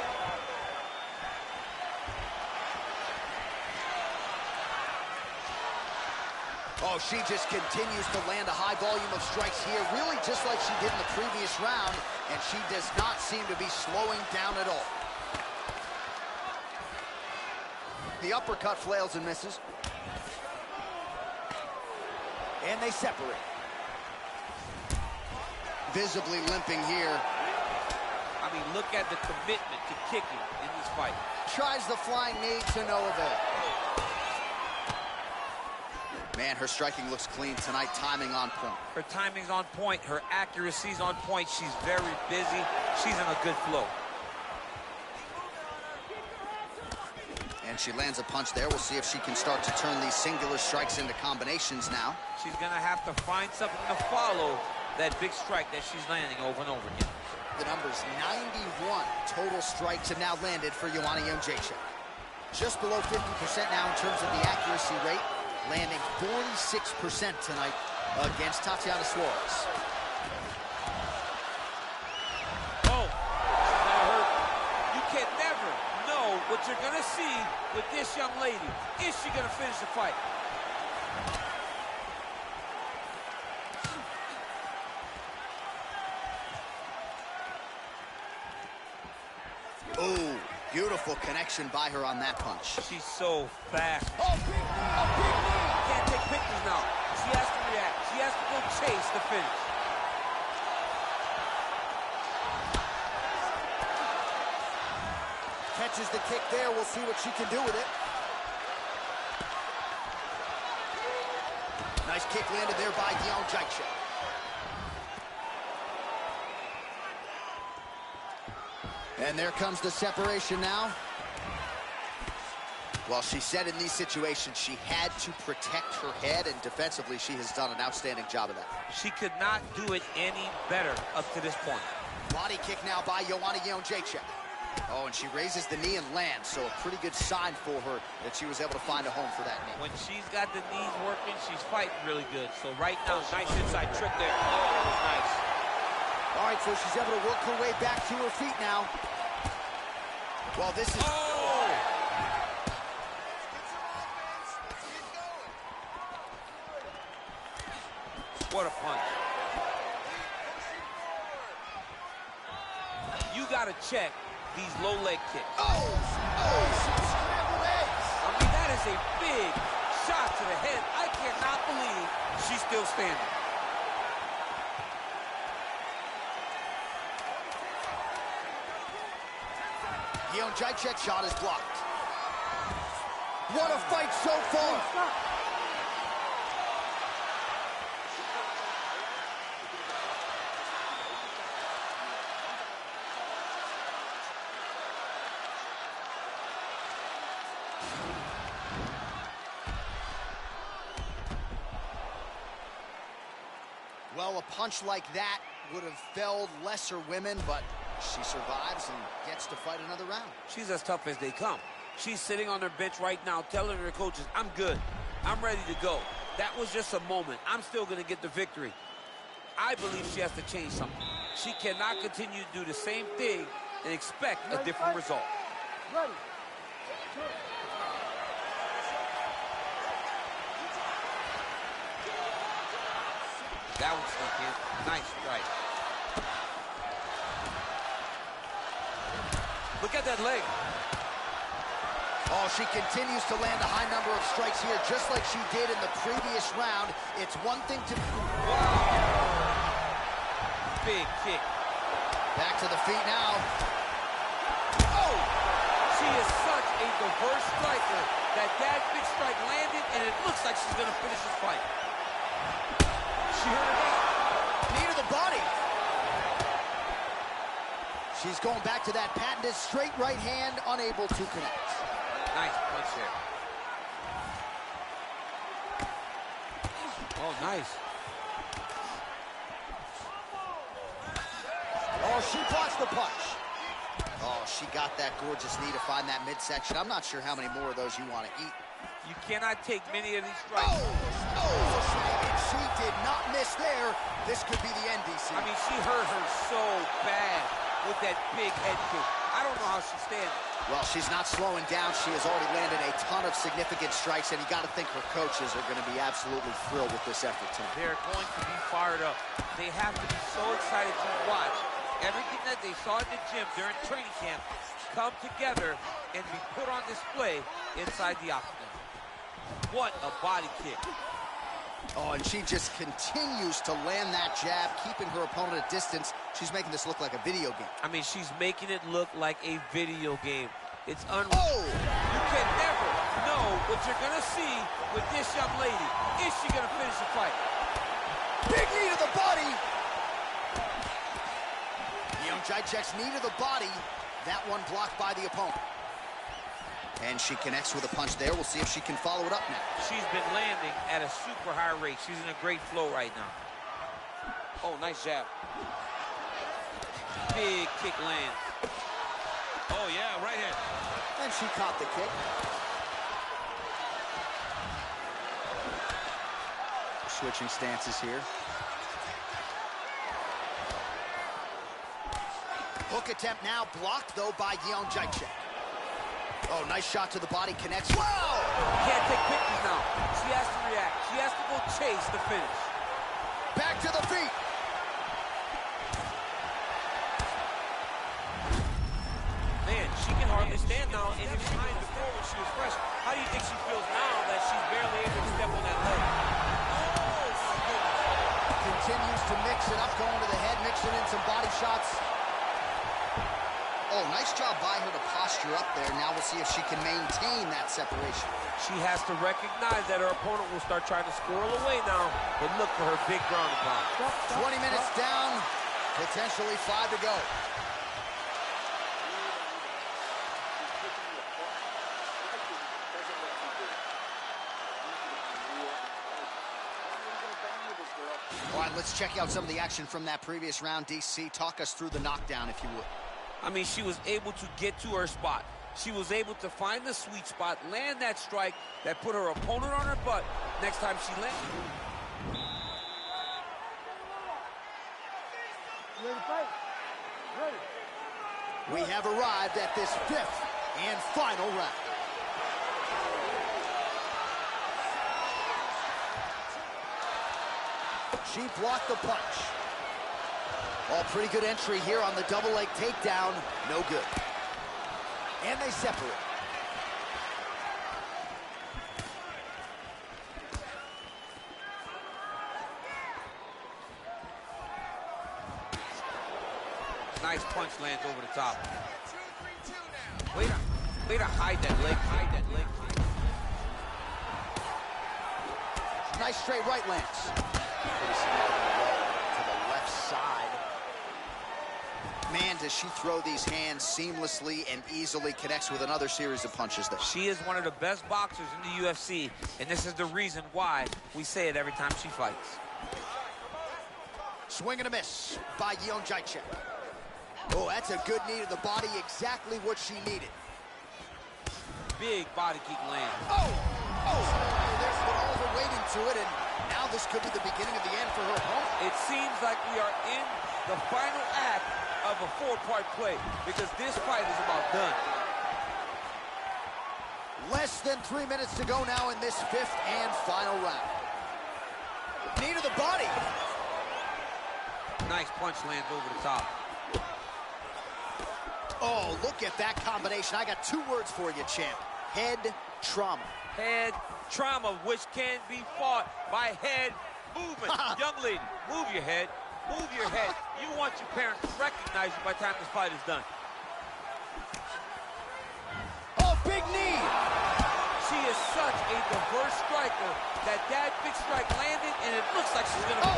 Oh, she just continues to land a high volume of strikes here, really just like she did in the previous round, and she does not seem to be slowing down at all. The uppercut flails and misses. And they separate. Visibly limping here. I mean, look at the commitment to kicking in this fight. Tries the flying knee to no avail. Man, her striking looks clean tonight, timing on point. Her timing's on point. Her accuracy's on point. She's very busy. She's in a good flow. And she lands a punch there. We'll see if she can start to turn these singular strikes into combinations now. She's going to have to find something to follow that big strike that she's landing over and over again. The numbers 91 total strikes have now landed for Joanna Jędrzejczyk. Just below 50% now in terms of the accuracy rate, landing 46% tonight against Tatiana Suarez. Oh, that hurt. You can never know what you're going to see with this young lady. Is she going to finish the fight? Oh, beautiful connection by her on that punch. She's so fast. Oh, big knee. Can't take pictures now. She has to react. She has to go chase the finish. Catches the kick there. We'll see what she can do with it. Nice kick landed there by Jędrzejczyk. And there comes the separation now. Well, she said in these situations she had to protect her head, and defensively she has done an outstanding job of that. She could not do it any better up to this point. Body kick now by Joanna Jędrzejczyk. Oh, and she raises the knee and lands, so a pretty good sign for her that she was able to find a home for that knee. When she's got the knees working, she's fighting really good. So right now, nice inside trick there. Oh, that was nice. All right, so she's able to work her way back to her feet now. Well, this is... Oh! What a punch. You got to check these low leg kicks. Oh! Oh, some scrambled eggs. I mean, that is a big shot to the head. I cannot believe she's still standing. Jacek's shot is blocked. What a fight so far. Well, a punch like that would have felled lesser women, but she survives and gets to fight another round. She's as tough as they come. She's sitting on her bench right now telling her coaches, I'm good. I'm ready to go. That was just a moment. I'm still going to get the victory. I believe she has to change something. She cannot continue to do the same thing and expect a different result. Ready. That was sneak in. Nice strike. Look at that leg. Oh, she continues to land a high number of strikes here, just like she did in the previous round. It's one thing to... Wow. Big kick. Back to the feet now. Oh! She is such a diverse striker that big strike landed, and it looks like she's going to finish this fight. She hurt her back. Knee to the body. She's going back to that patented straight right hand, unable to connect. Nice punch there. Oh, nice. Oh, she blocks the punch. Oh, she got that gorgeous knee to find that midsection. I'm not sure how many more of those you want to eat. You cannot take many of these strikes. And she did not miss there. This could be the end, DC. I mean, she hurt her so bad with that big head kick. I don't know how she's standing. Well, she's not slowing down. She has already landed a ton of significant strikes, and you got to think her coaches are going to be absolutely thrilled with this effort tonight. They're going to be fired up. They have to be so excited to watch everything that they saw in the gym during training camp come together and be put on display inside the octagon. What a body kick. Oh, and she just continues to land that jab, keeping her opponent at distance. She's making this look like a video game. I mean, she's making it look like a video game. It's unreal. Oh! You can never know what you're going to see with this young lady. Is she going to finish the fight? Big knee to the body. Jacek's knee to the body. That one blocked by the opponent. And she connects with a punch there. We'll see if she can follow it up now. She's been landing at a super high rate. She's in a great flow right now. Oh, nice jab. Big kick lands. Oh, yeah, right hand. And she caught the kick. Switching stances here. Hook attempt now blocked, though, by Jacek. Oh, nice shot to the body, connects. Whoa! Can't take pictures now. She has to react. She has to go chase the finish. Back to the feet. Man, she can hardly stand now, and if behind before when she was fresh, how do you think she feels now that she's barely able to step on that leg? Oh, my goodness. Continues to mix it up, going to the head, mixing in some body shots. Oh, nice job by her to posture up there. Now we'll see if she can maintain that separation. She has to recognize that her opponent will start trying to squirrel away now, but look for her big ground and pound. 20 minutes down, potentially 5 to go. All right, let's check out some of the action from that previous round. DC, talk us through the knockdown, if you would. I mean, she was able to get to her spot. She was able to find the sweet spot, land that strike that put her opponent on her butt next time she landed. Ready to fight? Ready. We have arrived at this 5th and final round. She blocked the punch. Oh, pretty good entry here on the double leg takedown. No good. And they separate. Nice punch lands over the top. Way to hide that leg. Nice straight right lands. Pretty significant right to the left side. Man, does she throw these hands seamlessly and easily, connects with another series of punches there. She is one of the best boxers in the UFC, and this is the reason why we say it every time she fights. Swing and a miss by Jędrzejczyk. Oh, that's a good knee to the body, exactly what she needed. Big body kick land. There's been all the waiting to it, and now this could be the beginning of the end for her opponent. It seems like we are in the final act of a four-part play, because this fight is about done. Less than 3 minutes to go now in this fifth and final round. Knee to the body. Nice punch lands over the top. Oh, look at that combination. I got 2 words for you, champ. Head trauma. Head trauma, which can be fought by head movement. Young lady, move your head. Move your head. You want your parents to recognize you by the time this fight is done. Oh, big knee. She is such a diverse striker that big strike landed, and it looks like she's gonna.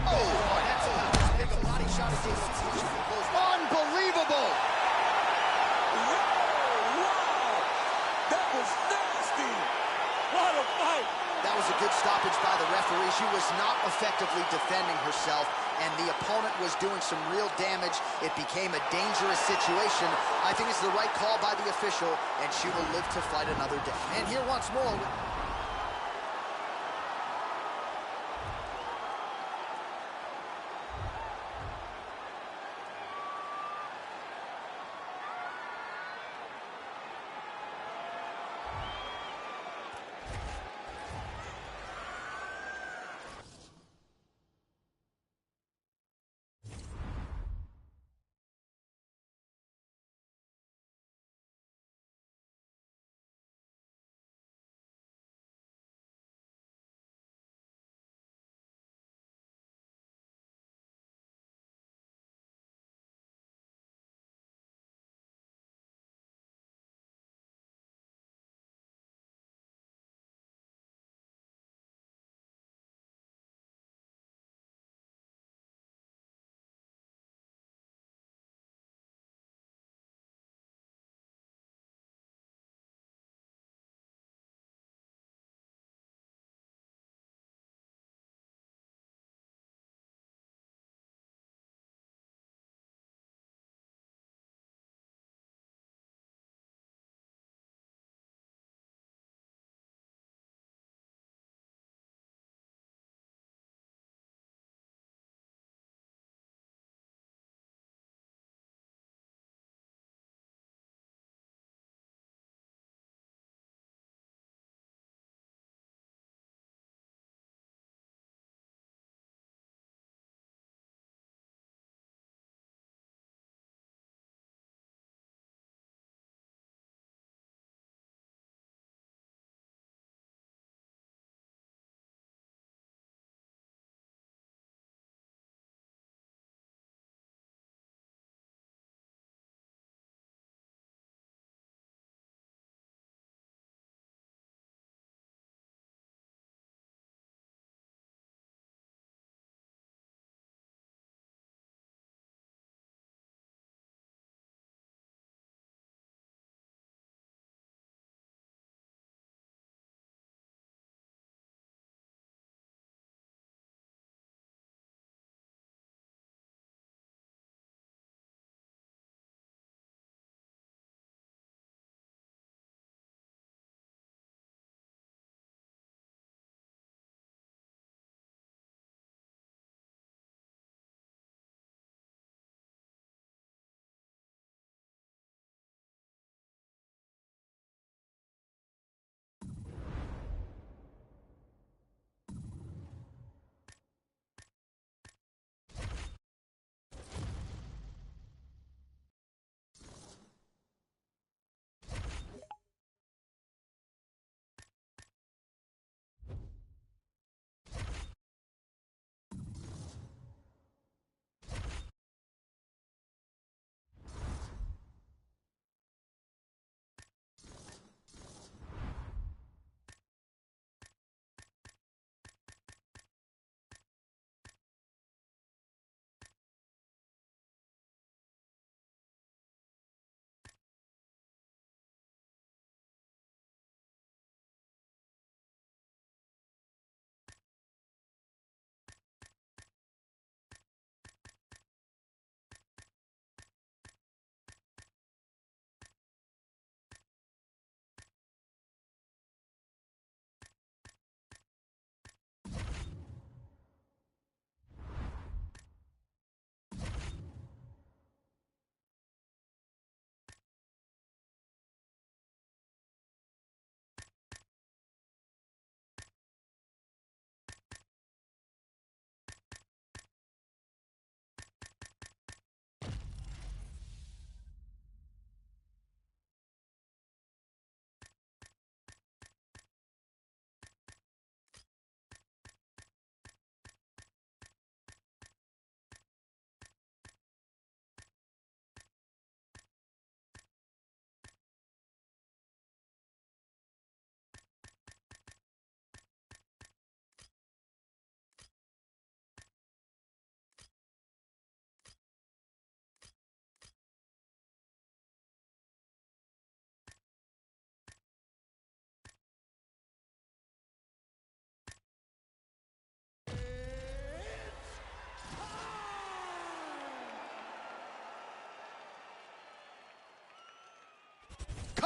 That's a big body shot. Unbelievable. Wow! That was nasty! What a fight! That was a good stoppage by the referee. She was not effectively defending herself, and the opponent was doing some real damage. It became a dangerous situation. I think it's the right call by the official, and she will live to fight another day. And here once more.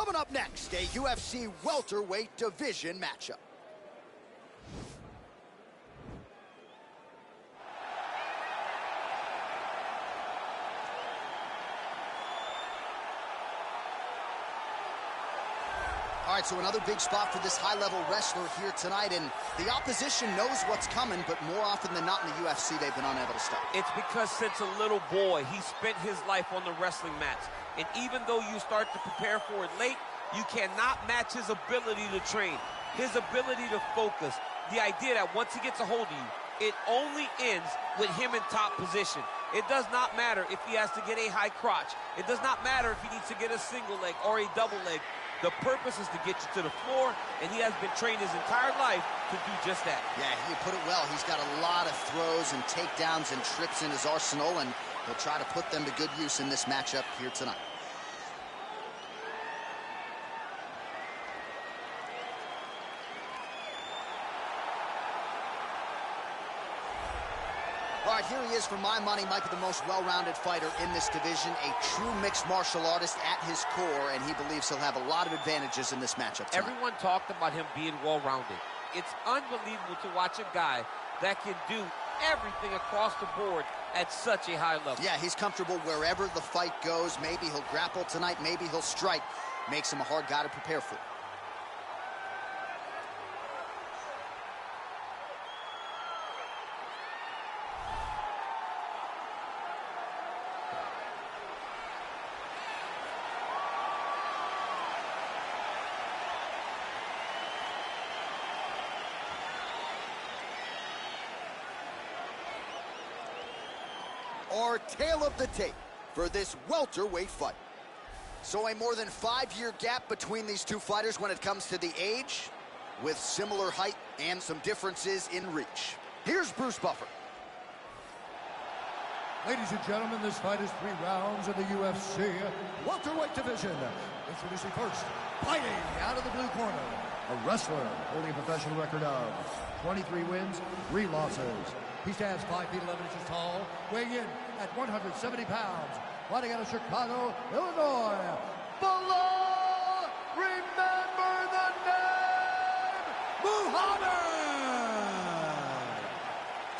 Coming up next, a UFC welterweight division matchup. All right, so another big spot for this high-level wrestler here tonight, and the opposition knows what's coming, but more often than not in the UFC, they've been unable to stop. It's because since a little boy, he spent his life on the wrestling mats. And even though you start to prepare for it late, you cannot match his ability to train, his ability to focus. The idea that once he gets a hold of you, it only ends with him in top position. It does not matter if he has to get a high crotch. It does not matter if he needs to get a single leg or a double leg. The purpose is to get you to the floor, and he has been trained his entire life to do just that. Yeah, you put it well. He's got a lot of throws and takedowns and trips in his arsenal, and he'll try to put them to good use in this matchup here tonight. All right, here he is, for my money, might be the most well-rounded fighter in this division, a true mixed martial artist at his core, and he believes he'll have a lot of advantages in this matchup tonight. Everyone talked about him being well-rounded. It's unbelievable to watch a guy that can do everything across the board at such a high level. Yeah, he's comfortable wherever the fight goes. Maybe he'll grapple tonight, maybe he'll strike. Makes him a hard guy to prepare for. Our tale of the tape for this welterweight fight. So a more than 5-year gap between these two fighters when it comes to the age, with similar height and some differences in reach. Here's Bruce Buffer. Ladies and gentlemen, this fight is 3 rounds in the UFC welterweight division. Introducing first, fighting out of the blue corner, a wrestler holding a professional record of 23 wins, 3 losses. He stands 5 feet 11 inches tall, weighing in at 170 pounds. Fighting out of Chicago, Illinois, Bilal, remember the name, Muhammad!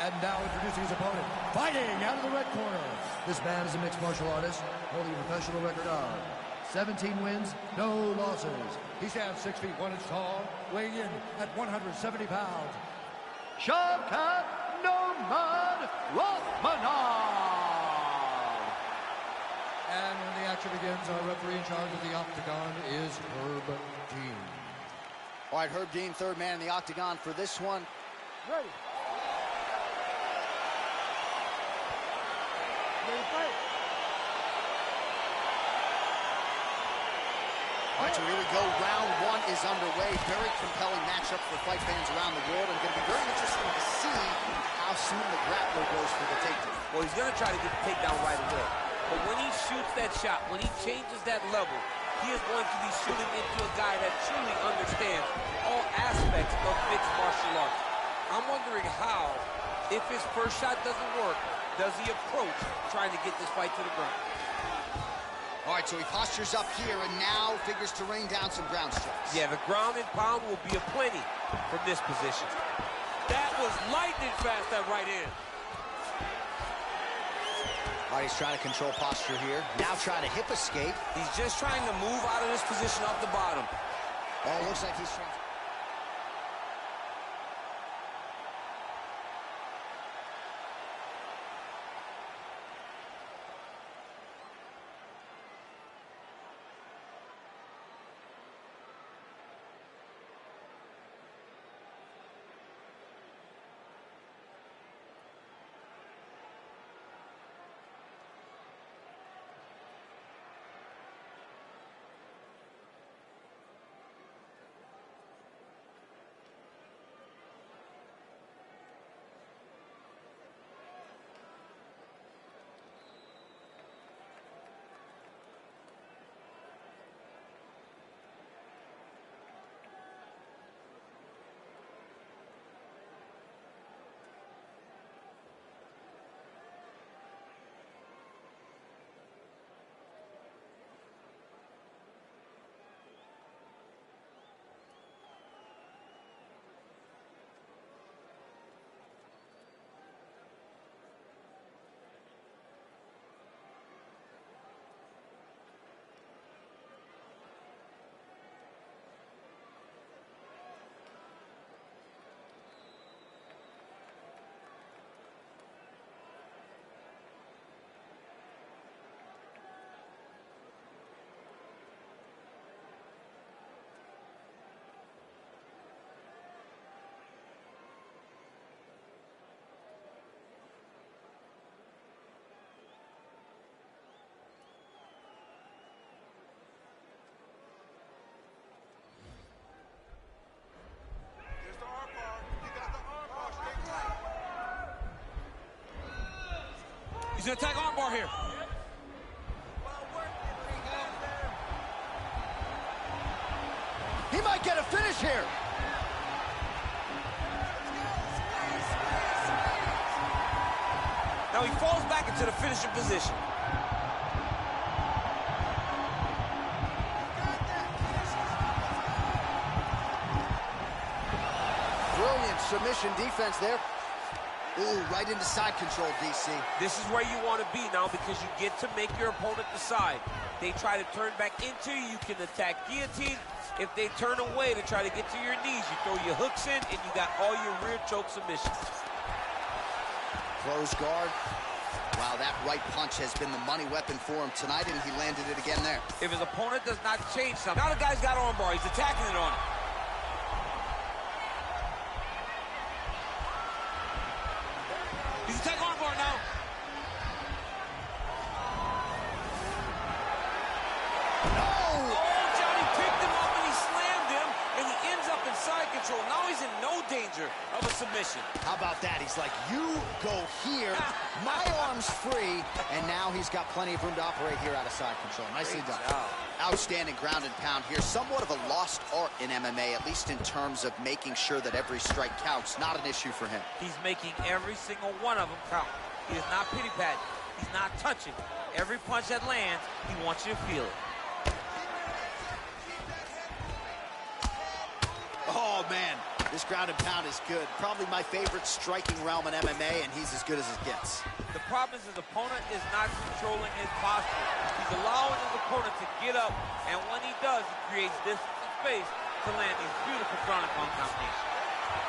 And now introducing his opponent, fighting out of the red corner. This man is a mixed martial artist, holding a professional record of 17 wins, no losses. He stands 6 feet 1 inch tall, weighing in at 170 pounds. Shavkat Nomad Rothmanov. And when the action begins, our referee in charge of the octagon is Herb Dean. All right, Herb Dean, third man in the octagon for this one. Ready. Ready to fight. All right, so here we go. Round 1 is underway. Very compelling matchup for fight fans around the world. And going to be very interesting to see how soon the grappler goes for the takedown. Well, he's going to try to get the takedown right away. But when he shoots that shot, when he changes that level, he is going to be shooting into a guy that truly understands all aspects of mixed martial arts. I'm wondering how, if his first shot doesn't work, does he approach trying to get this fight to the ground? All right, so he postures up here and now figures to rain down some ground strikes. Yeah, the ground and pound will be aplenty from this position. That was lightning fast, that right hand. All right, he's trying to control posture here. Now trying to hip escape. He's just trying to move out of this position off the bottom. Oh, it looks like he's trying. He's gonna attack armbar here. He might get a finish here. Now he falls back into the finishing position. Brilliant submission defense there. Ooh, right into side control, DC. This is where you want to be now because you get to make your opponent decide. They try to turn back into you, you can attack guillotine. If they turn away to try to get to your knees, you throw your hooks in and you got all your rear choke submissions. Close guard. Wow, that right punch has been the money weapon for him tonight, and he landed it again there. If his opponent does not change something, now the guy's got armbar, he's attacking it on him. He's attacking armbar now. Side control. Now he's in no danger of a submission. How about that? He's like, you go here, my arm's free, and now he's got plenty of room to operate here out of side control. Nicely done. Outstanding ground and pound here. Somewhat of a lost art in MMA, at least in terms of making sure that every strike counts. Not an issue for him. He's making every single one of them count. He is not pity-patting. He's not touching. Every punch that lands, he wants you to feel it. Oh, man, this ground and pound is good. Probably my favorite striking realm in MMA, and he's as good as it gets. The problem is his opponent is not controlling his posture. He's allowing his opponent to get up, and when he does, he creates distance and space to land these beautiful ground and pound combinations.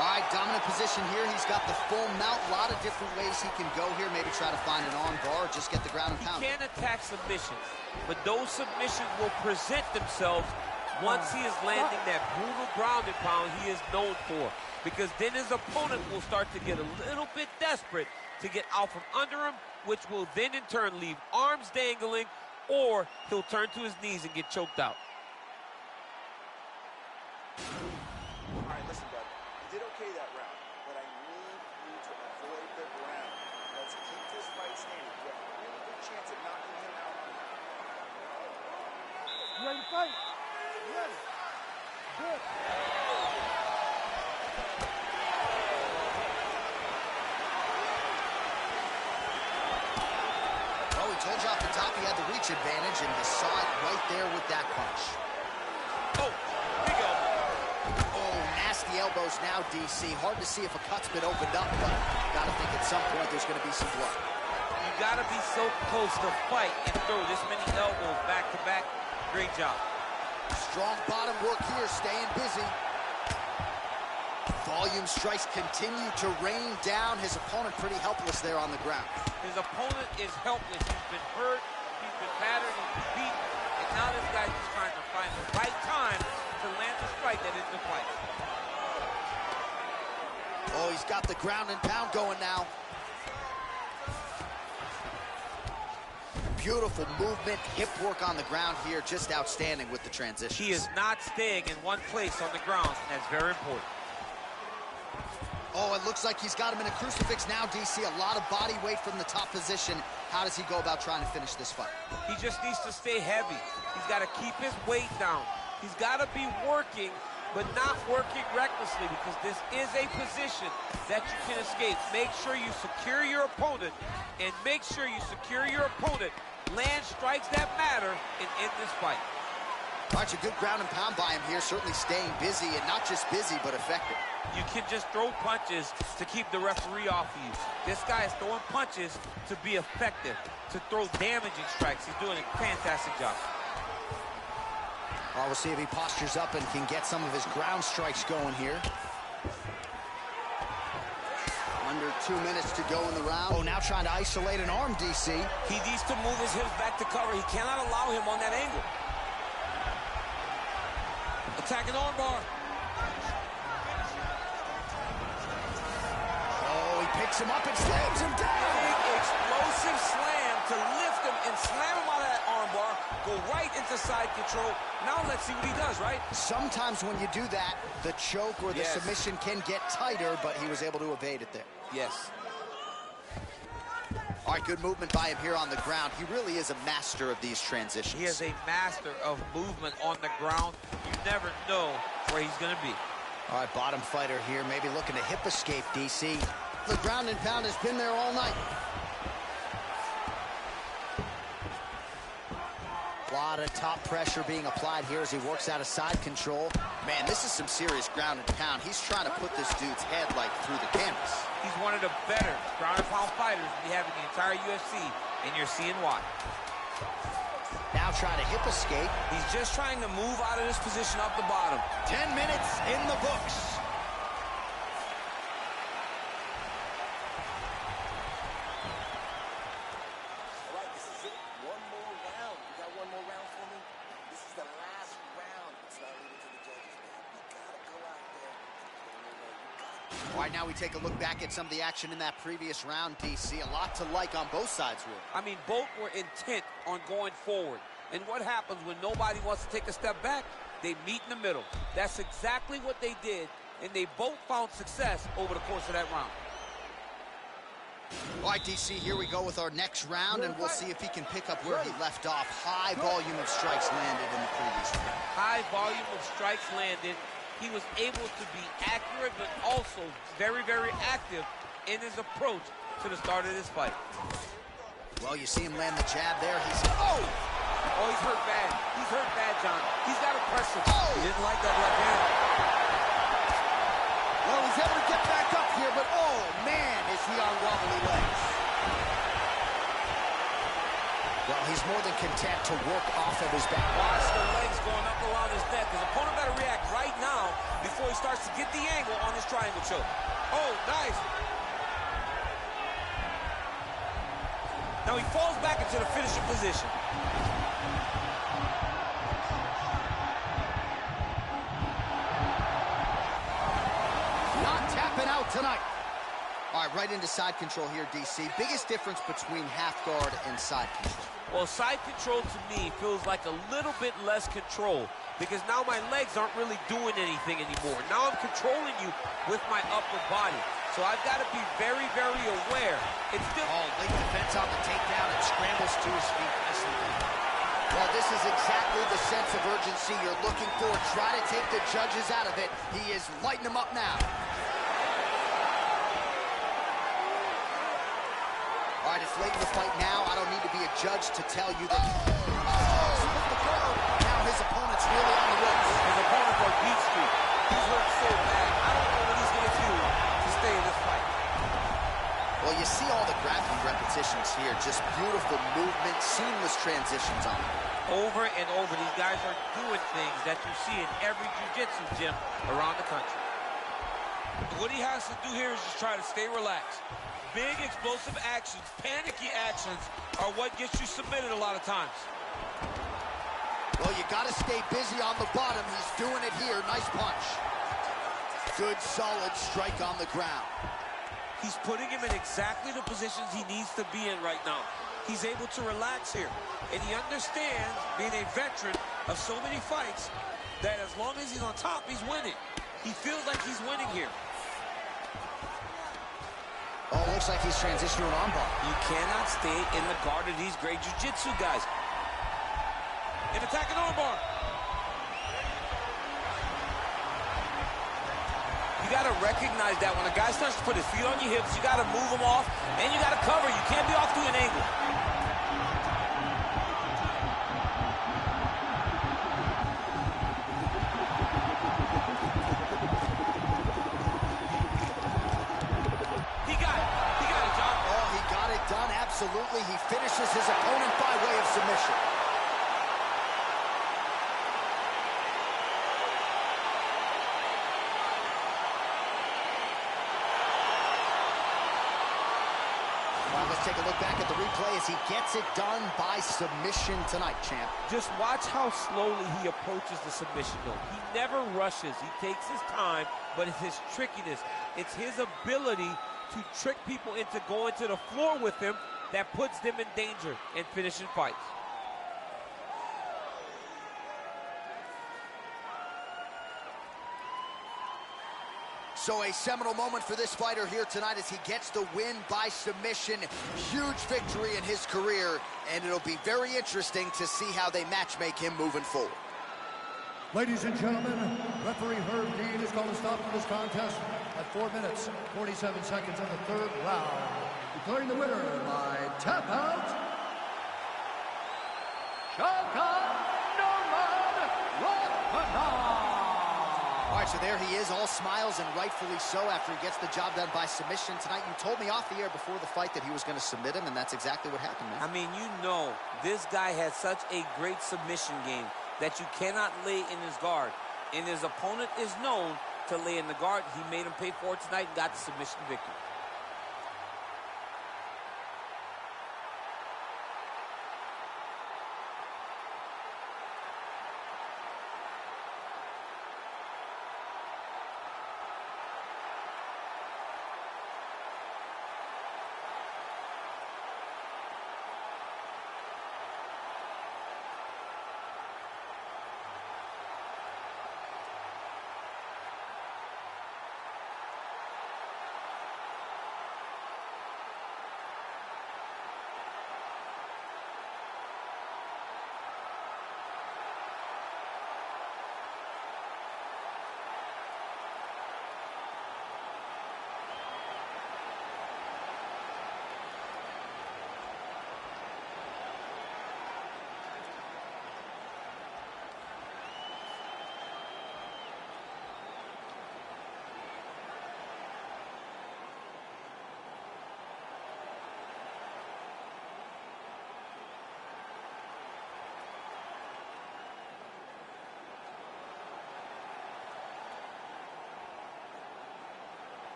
All right, dominant position here. He's got the full mount. A lot of different ways he can go here. Maybe try to find an arm bar or just get the ground and pound. He can attack submissions, but those submissions will present themselves once he is landing that brutal ground and pound he is known for. Because then his opponent will start to get a little bit desperate to get out from under him, which will then in turn leave arms dangling, or he'll turn to his knees and get choked out. All right, listen, bud. You did okay that round, but I need you to avoid the ground. Let's keep this fight standing. You have a really good chance of knocking him out. You ready to fight? Ready. Good. Oh, he told you off the top he had the reach advantage, and you saw it right there with that punch. Oh, big elbow. Oh, nasty elbows now, DC. Hard to see if a cut's been opened up, but gotta think at some point there's gonna be some blood. You gotta be so close to fight and throw this many elbows back to back. Great job. Strong bottom work here, staying busy. Volume strikes continue to rain down. His opponent pretty helpless there on the ground. His opponent is helpless. He's been hurt, he's been battered, he's been beaten, and now this guy's just trying to find the right time to land the strike that is the fight. Oh, he's got the ground and pound going now. Beautiful movement, hip work on the ground here, just outstanding with the transition. He is not staying in one place on the ground, and that's very important. Oh, it looks like he's got him in a crucifix now, DC. A lot of body weight from the top position. How does he go about trying to finish this fight? He just needs to stay heavy. He's got to keep his weight down. He's got to be working, but not working recklessly, because this is a position that you can escape. Make sure you secure your opponent, and make sure you secure your opponent, land strikes that matter, and end this fight. All right, a good ground and pound by him here, certainly staying busy, and not just busy, but effective. You can just throw punches to keep the referee off of you. This guy is throwing punches to be effective, to throw damaging strikes. He's doing a fantastic job. Well, we'll see if he postures up and can get some of his ground strikes going here. Under 2 minutes to go in the round. Oh, now trying to isolate an arm, DC. He needs to move his hips back to cover. He cannot allow him on that angle. Attacking armbar. Oh, he picks him up and slams him down. Big explosive slam to lift him and slam him out of that armbar. Go right into side control. Now let's see what he does, right? Sometimes when you do that, the choke or the submission can get tighter, but he was able to evade it there. Yes. All right, good movement by him here on the ground. He really is a master of these transitions. He is a master of movement on the ground. You never know where he's going to be. All right, bottom fighter here, maybe looking to hip escape, DC. The ground and pound has been there all night. A lot of top pressure being applied here as he works out of side control. Man, this is some serious ground and pound. He's trying to put this dude's head like through the canvas. He's one of the better ground and pound fighters we have in the entire UFC, and you're seeing why. Now trying to hip escape. He's just trying to move out of this position off the bottom. 10 minutes in the books. All right, this is it. One more round. You got one more round for me? This is the last round. It's not leaving to the judges, man. You gotta go out there. All right, now we take a look back at some of the action in that previous round, DC. A lot to like on both sides, really. I mean, both were intent on going forward. And what happens when nobody wants to take a step back? They meet in the middle. That's exactly what they did, and they both found success over the course of that round. All right, DC, here we go with our next round, and we'll see if he can pick up where he left off. High volume of strikes landed in the previous round. High volume of strikes landed. He was able to be accurate, but also very, very active in his approach to the start of this fight. Well, you see him land the jab there. He's... Oh, he's hurt bad. He's hurt bad, John. He's got to press him. He didn't like that left hand. Well, he's able to get back up here, but oh, man, is he on wobbly legs. Well, he's more than content to work off of his back. Watch the legs going up around his neck. His opponent better react right now before he starts to get the angle on his triangle choke. Oh, nice. Now he falls back into the finishing position. Not tapping out tonight. All right, right into side control here, DC. Biggest difference between half guard and side control. Well, side control to me feels like a little bit less control because now my legs aren't really doing anything anymore. Now I'm controlling you with my upper body. So I've got to be very, very aware. It's still... Oh, late defense on the takedown and scrambles to his feet. Nicely done. Well, this is exactly the sense of urgency you're looking for. Try to take the judges out of it. He is lighting them up now. All right, it's late in the fight now. I don't need to be a judge to tell you that... Now his opponent's really on the ropes. His opponent's on beat street. He's hurt so bad. I don't know what he's going to do to stay in this fight. Well, you see all the grappling repetitions here. Just beautiful movement, seamless transitions on it. Over and over, these guys are doing things that you see in every jiu-jitsu gym around the country. What he has to do here is just try to stay relaxed. Big, explosive actions, panicky actions are what gets you submitted a lot of times. Well, you got to stay busy on the bottom. He's doing it here. Nice punch. Good, solid strike on the ground. He's putting him in exactly the positions he needs to be in right now. He's able to relax here. And he understands, being a veteran of so many fights, that as long as he's on top, he's winning. He feels like he's winning here. Oh, looks like he's transitioning to an armbar. You cannot stay in the guard of these great jiu-jitsu guys. An attacking armbar. You got to recognize that when a guy starts to put his feet on your hips, you got to move him off, and you got to cover. You can't be off to an angle. He got it, John. Oh, he got it done, absolutely. He finishes his opponent by way of submission. Let's take a look back at the replay as he gets it done by submission tonight, champ. Just watch how slowly he approaches the submission, though. He never rushes. He takes his time, but it's his trickiness. It's his ability to trick people into going to the floor with him that puts them in danger and finishing fights. So a seminal moment for this fighter here tonight as he gets the win by submission. Huge victory in his career, and it'll be very interesting to see how they matchmake him moving forward. Ladies and gentlemen, referee Herb Dean is going to stop this contest at 4 minutes, 47 seconds of the third round, declaring the winner by tap out, All right, so there he is, all smiles, and rightfully so after he gets the job done by submission tonight. You told me off the air before the fight that he was going to submit him, and that's exactly what happened, man. I mean, you know, this guy has such a great submission game that you cannot lay in his guard. And his opponent is known to lay in the guard. He made him pay for it tonight and got the submission victory.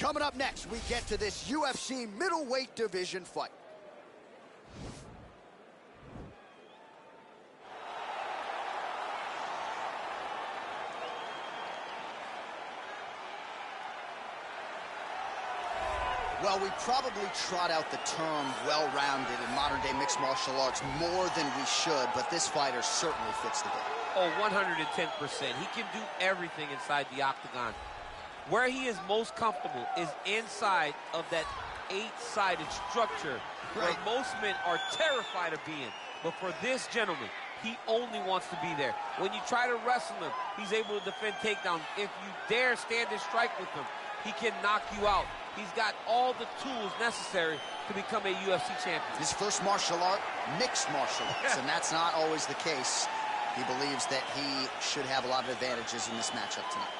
Coming up next, we get to this UFC middleweight division fight. Well, we probably trot out the term well-rounded in modern-day mixed martial arts more than we should, but this fighter certainly fits the bill. Oh, 110%. He can do everything inside the octagon. Where he is most comfortable is inside of that 8-sided structure where most men are terrified of being. But for this gentleman, he only wants to be there. When you try to wrestle him, he's able to defend takedowns. If you dare stand and strike with him, he can knock you out. He's got all the tools necessary to become a UFC champion. His first martial art, mixed martial arts, and that's not always the case. He believes that he should have a lot of advantages in this matchup tonight.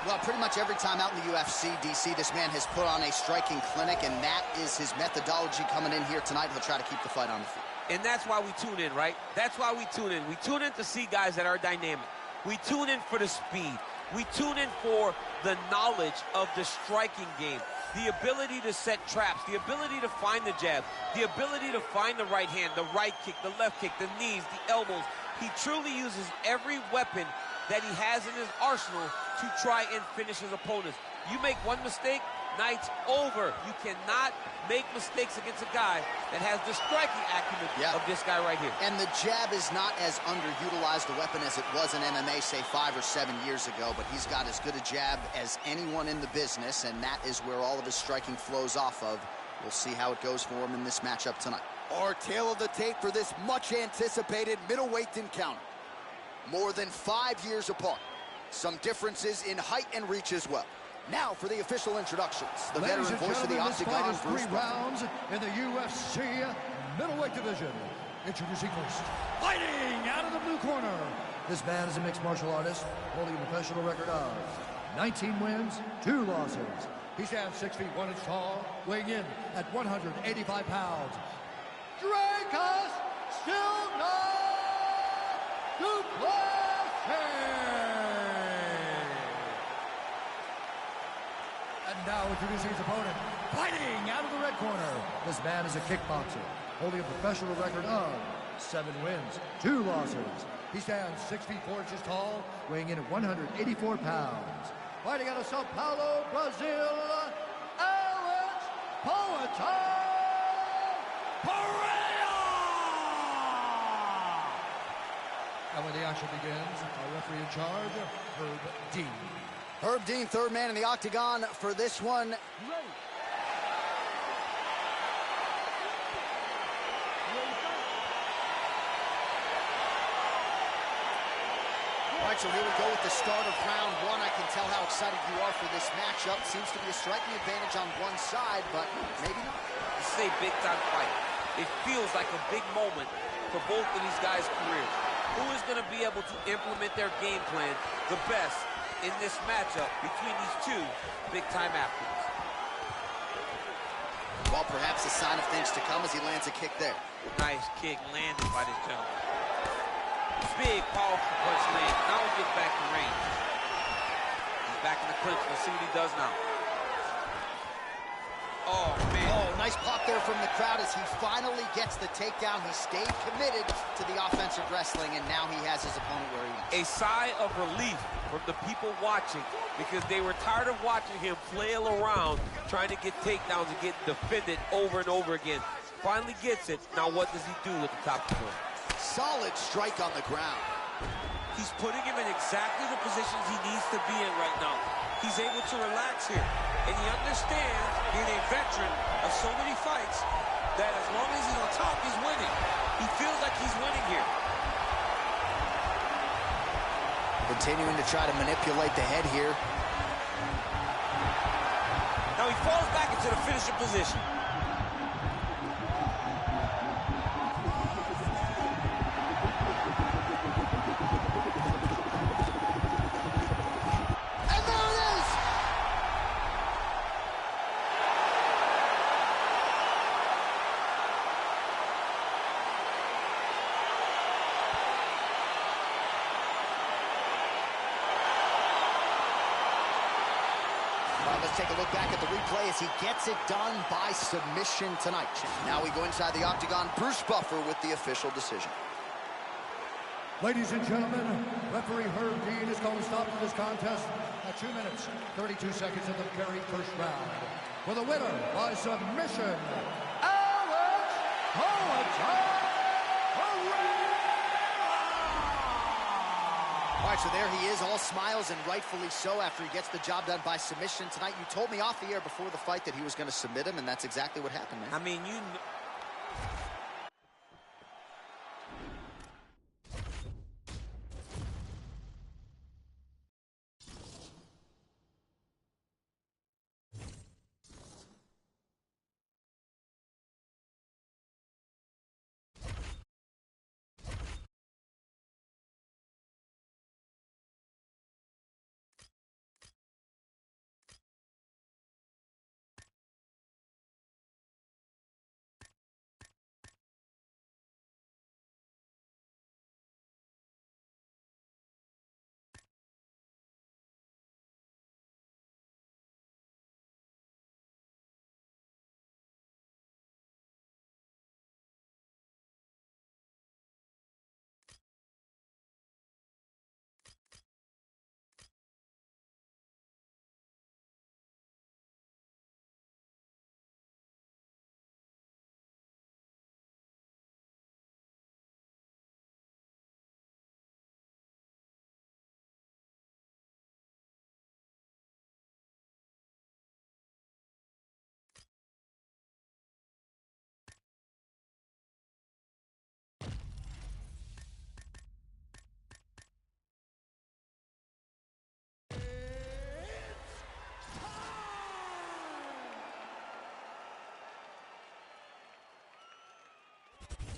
Well, pretty much every time out in the UFC, DC, this man has put on a striking clinic, and that is his methodology coming in here tonight. He'll try to keep the fight on the feet. And that's why we tune in, right? That's why we tune in. We tune in to see guys that are dynamic. We tune in for the speed. We tune in for the knowledge of the striking game, the ability to set traps, the ability to find the jab, the ability to find the right hand, the right kick, the left kick, the knees, the elbows. He truly uses every weapon that he has in his arsenal to try and finish his opponents. You make one mistake, night's over. You cannot make mistakes against a guy that has the striking acumen of this guy right here. And the jab is not as underutilized a weapon as it was in MMA, say, 5 or 7 years ago, but he's got as good a jab as anyone in the business, and that is where all of his striking flows off of. We'll see how it goes for him in this matchup tonight. Our tail of the tape for this much-anticipated middleweight encounter. More than 5 years apart. Some differences in height and reach as well. Now for the official introductions. The veteran voice of the Octagon, Bruce. 3 rounds in the UFC middleweight division. Introducing first, fighting out of the blue corner. This man is a mixed martial artist, holding a professional record of 19 wins, 2 losses. He stands 6 feet 1 inch tall, weighing in at 185 pounds. Dracus still not Duplessis. And now introducing his opponent, fighting out of the red corner. This man is a kickboxer, holding a professional record of 7 wins, 2 losses. He stands 6 feet 4 inches tall, weighing in at 184 pounds. Fighting out of Sao Paulo, Brazil, Alex Poatan Pereira! And when the action begins, our referee in charge, Herb Dean. Herb Dean, third man in the octagon for this one. All right, so here we go with the start of round 1. I can tell how excited you are for this matchup. Seems to be a striking advantage on one side, but maybe not. This is a big-time fight. It feels like a big moment for both of these guys' careers. Who is going to be able to implement their game plan the best in this matchup between these two big-time athletes? Well, perhaps a sign of things to come as he lands a kick there. Nice kick landed by this gentleman. Big, powerful punch land. Now he gets back to range. He's back in the clinch. Let's see what he does now. Oh, man. Oh, nice pop there from the crowd as he finally gets the takedown. He stayed committed to the offensive wrestling, and now he has his opponent where he wants. A sigh of relief from the people watching because they were tired of watching him flail around trying to get takedowns and get defended over and over again. Finally gets it. Now what does he do with the top control? Solid strike on the ground. He's putting him in exactly the positions he needs to be in right now. He's able to relax here. And he understands, being a veteran of so many fights, that as long as he's on top, he's winning. He feels like he's winning here. Continuing to try to manipulate the head here. Now he falls back into the finishing position. let's take a look back at the replay as he gets it done by submission tonight. Now we go inside the octagon. Bruce Buffer with the official decision. Ladies and gentlemen, referee Herb Dean is going to stop this contest at 2 minutes, 32 seconds of the very first round. For the winner by submission, Alex Poetan. All right, so there he is, all smiles, and rightfully so after he gets the job done by submission tonight. You told me off the air before the fight that he was going to submit him, and that's exactly what happened, man. I mean,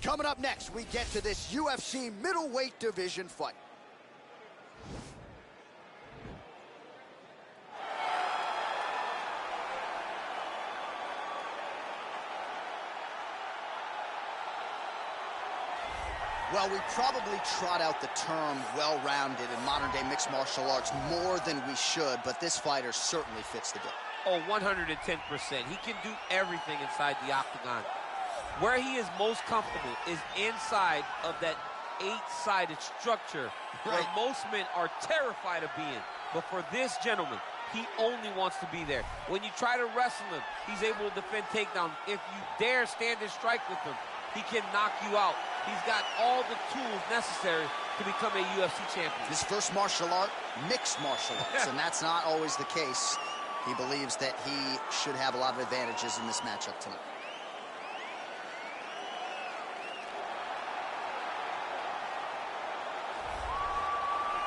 Coming up next, we get to this UFC middleweight division fight. Well, we probably trot out the term well-rounded in modern-day mixed martial arts more than we should, but this fighter certainly fits the bill. oh, 110%. He can do everything inside the octagon. Where he is most comfortable is inside of that 8-sided structure where most men are terrified of being. But for this gentleman, he only wants to be there. When you try to wrestle him, he's able to defend takedowns. If you dare stand and strike with him, he can knock you out. He's got all the tools necessary to become a UFC champion. His first martial art, mixed martial arts, and that's not always the case. He believes that he should have a lot of advantages in this matchup tonight.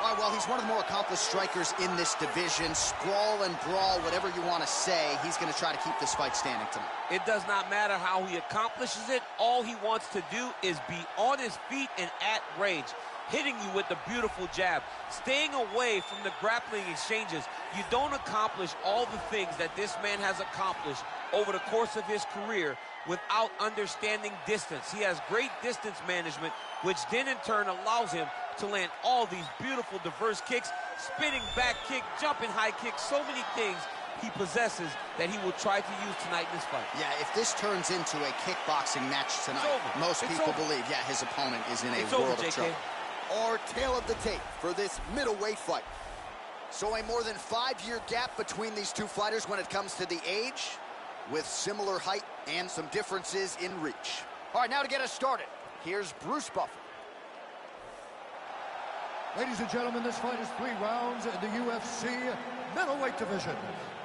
All right, well, he's one of the more accomplished strikers in this division. Sprawl and brawl, whatever you want to say, he's going to try to keep this fight standing tonight. It does not matter how he accomplishes it. All he wants to do is be on his feet and at range, hitting you with the beautiful jab, staying away from the grappling exchanges. You don't accomplish all the things that this man has accomplished over the course of his career without understanding distance. He has great distance management, which then in turn allows him to land all these beautiful diverse kicks, spinning back kick, jumping high kick, so many things he possesses that he will try to use tonight in this fight. Yeah, if this turns into a kickboxing match tonight, most people believe, yeah, his opponent is in a world of trouble. Our tail of the tape for this middleweight fight. So a more than 5-year gap between these two fighters when it comes to the age, with similar height and some differences in reach. All right, now to get us started, here's Bruce Buffer. Ladies and gentlemen, this fight is 3 rounds in the UFC middleweight division.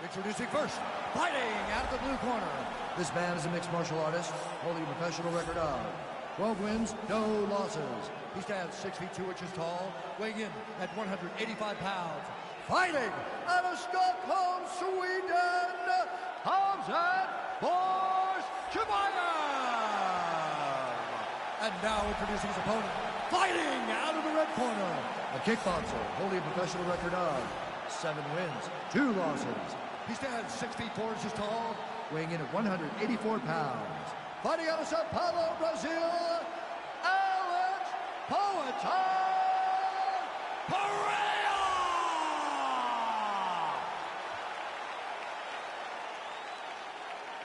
Introducing first, fighting out of the blue corner. This man is a mixed martial artist, holding a professional record of 12 wins, no losses. He stands 6 feet 2 inches tall, weighing in at 185 pounds. Fighting out of Stockholm, Sweden, Hamzat Borshchebayev. And now introducing his opponent, fighting out of the red corner, a kickboxer holding a professional record of 7 wins, 2 losses. He stands 6 feet 4 inches tall, weighing in at 184 pounds. Fighting out of Sao Paulo, Brazil, Alex Poetan.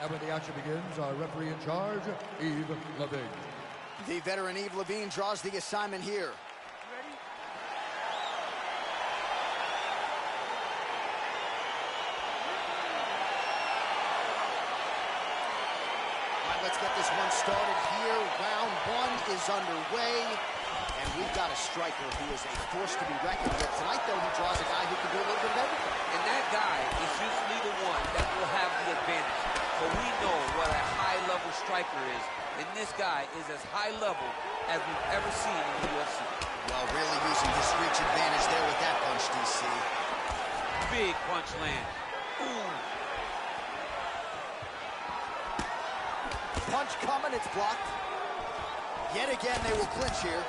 And when the action begins, our referee in charge, Yves Levine. The veteran Yves Levine draws the assignment here. Ready? All right, let's get this one started here. Round one is underway. And we've got a striker who is a force to be reckoned with. Tonight, though, he draws a guy who can do a little bit of everything. And that guy is usually the one that will have the advantage. But we know what a high-level striker is. And this guy is as high level as we've ever seen in the UFC. Well, really using his reach advantage there with that punch, DC. Big punch land. Ooh. Punch coming, it's blocked. Yet again, they will clinch here.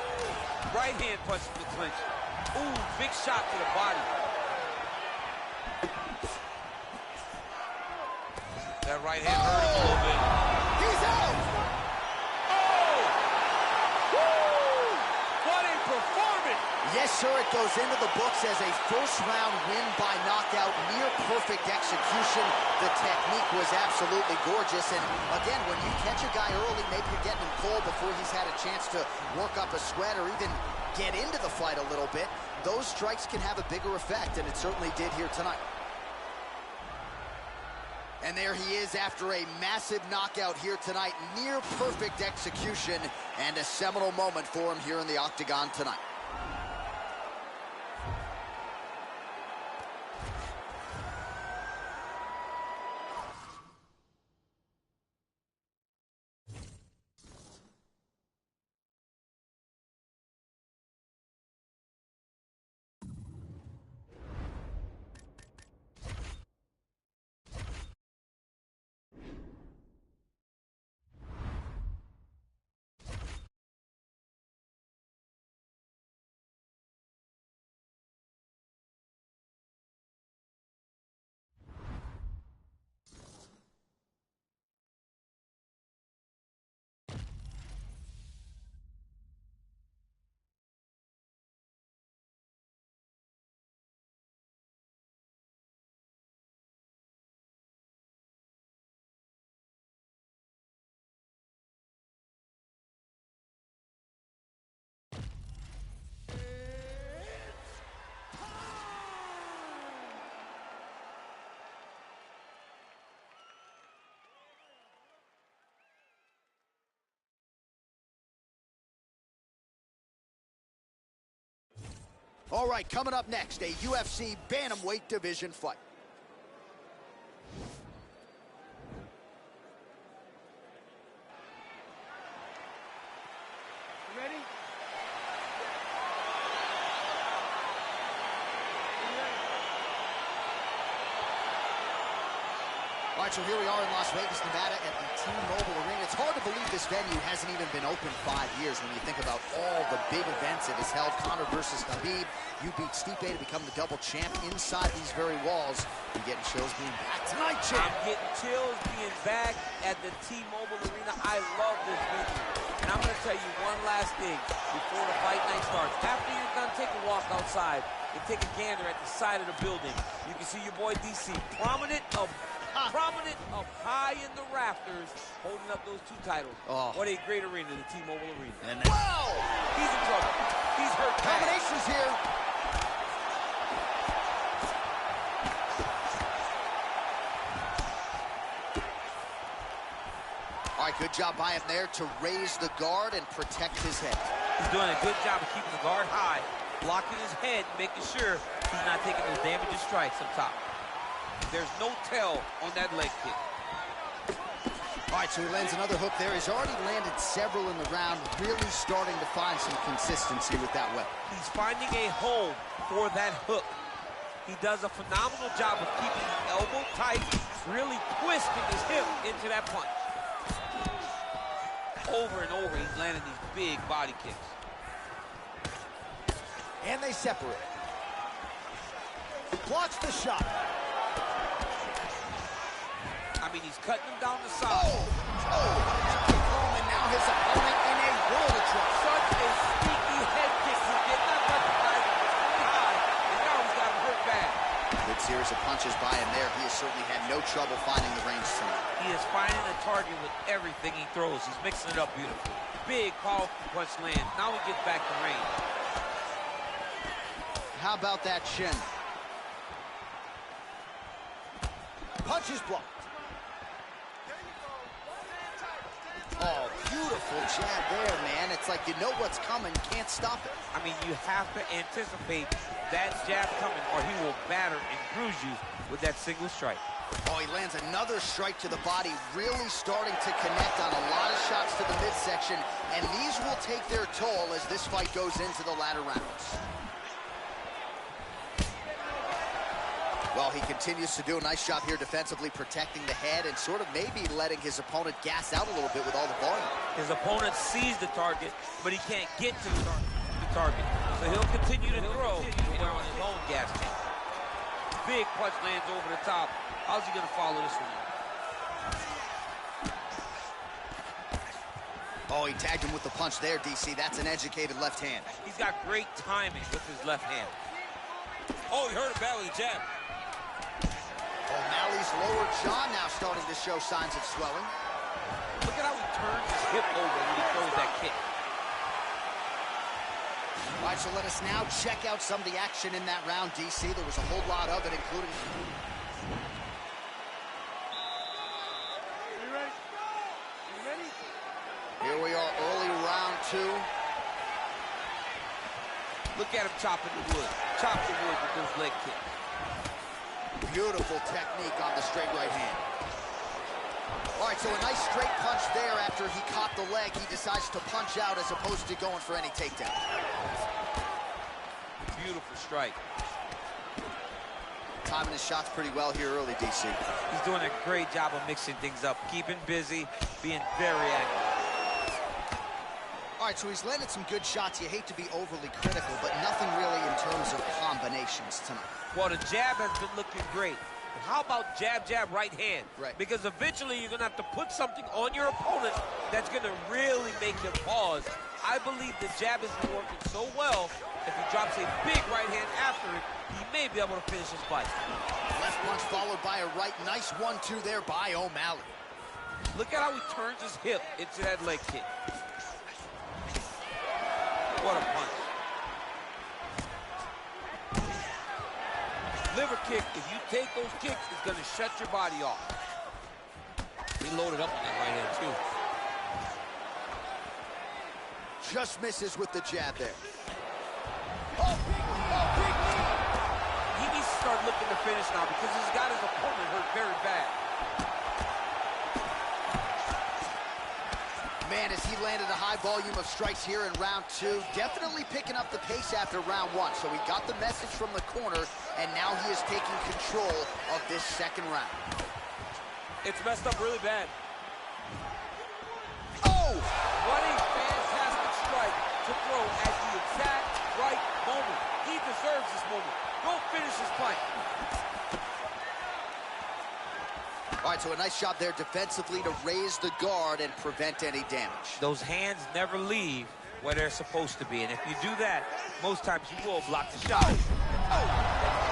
Right hand punch to the clinch. Ooh, big shot to the body. That right hand hurt him a little bit. He's out! Oh! Woo! What a performance! Yes, sir, it goes into the books as a first-round win by knockout, near-perfect execution. The technique was absolutely gorgeous, and again, when you catch a guy early, maybe you're getting him cold before he's had a chance to work up a sweat or even get into the fight a little bit. Those strikes can have a bigger effect, and it certainly did here tonight. And there he is after a massive knockout here tonight. Near perfect execution and a seminal moment for him here in the octagon tonight. All right, coming up next, a UFC bantamweight division fight. Ready? All right, so here we are in Las Vegas, Nevada at the T-Mobile Arena. It's hard to believe this venue hasn't even been open 5 years when you think about all the big events it has held. Conor versus Khabib. You beat Stipe to become the double champ inside these very walls. You're getting chills being back tonight, champ. I'm getting chills being back at the T-Mobile Arena. I love this venue. And I'm going to tell you one last thing before the fight night starts. After you're done, take a walk outside and take a gander at the side of the building. You can see your boy DC prominent up high in the rafters, holding up those 2 titles. Oh. What a great arena, the T-Mobile Arena. And wow! He's in trouble. He's hurt bad. Combinations here. All right, good job by him there to raise the guard and protect his head. He's doing a good job of keeping the guard high, blocking his head, making sure he's not taking those damaging strikes up top. There's no tell on that leg kick. All right, so he lands another hook there. He's already landed several in the round, really starting to find some consistency with that weapon. He's finding a home for that hook. He does a phenomenal job of keeping the elbow tight, really twisting his hip into that punch. Over and over, he's landing these big body kicks. And they separate. Blocks the shot. I mean, he's cutting him down the side. And now his opponent in a world of trouble. Such a sneaky head kick. He's getting unrecognized, really high, and now he's got him hurt bad. Good series of punches by him there. He has certainly had no trouble finding the range tonight. He is finding target with everything he throws. He's mixing it up beautifully. Big, powerful punch lands. Now he gets back to range. How about that shin? Punch is blocked. Oh, beautiful jab there, man. It's like you know what's coming, can't stop it. I mean, you have to anticipate that jab coming or he will batter and bruise you with that single strike. Oh, he lands another strike to the body, really starting to connect on a lot of shots to the midsection, and these will take their toll as this fight goes into the latter rounds. Well, he continues to do a nice job here defensively, protecting the head and sort of maybe letting his opponent gas out a little bit with all the volume. His opponent sees the target, but he can't get to the target. So he'll continue to throw when on his own gas tank. Big punch lands over the top. How's he going to follow this one up? Oh, he tagged him with the punch there, DC. That's an educated left hand. He's got great timing with his left hand. Oh, he hurt him bad with a jab. O'Malley's lower jaw now starting to show signs of swelling. Look at how he turns his hip over when he throws that kick. All right, so let us now check out some of the action in that round, DC. There was a whole lot of it, including... You ready? You ready? Here we are, early round 2. Look at him chopping the wood. Chop the wood with those leg kicks. Beautiful technique on the straight right hand. All right, so a nice straight punch there after he caught the leg. He decides to punch out as opposed to going for any takedown. Beautiful strike. Timing his shots pretty well here early, DC. He's doing a great job of mixing things up, keeping busy, being very active. All right, so he's landed some good shots. You hate to be overly critical, but nothing really in terms of combinations tonight. Well, the jab has been looking great. But how about jab, jab, right hand? Right. Because eventually you're going to have to put something on your opponent that's going to really make him pause. I believe the jab has been working so well, if he drops a big right hand after it, he may be able to finish his fight. Left punch followed by a right. Nice 1-2 there by O'Malley. Look at how he turns his hip into that leg kick. What a punch. Liver kick, if you take those kicks, it's going to shut your body off. He loaded up on that right hand, too. Just misses with the jab there. Oh, big knee. He needs to start looking to finish now because he's got his opponent hurt very bad. Man, as he landed a high volume of strikes here in round 2, definitely picking up the pace after round 1. So he got the message from the corner, and now he is taking control of this second round. It's messed up really bad. Oh! What a fantastic strike to throw at the exact right moment. He deserves this moment. Go finish his fight. All right, so a nice job there defensively to raise the guard and prevent any damage. Those hands never leave where they're supposed to be, and if you do that, most times you will block the shot. Oh,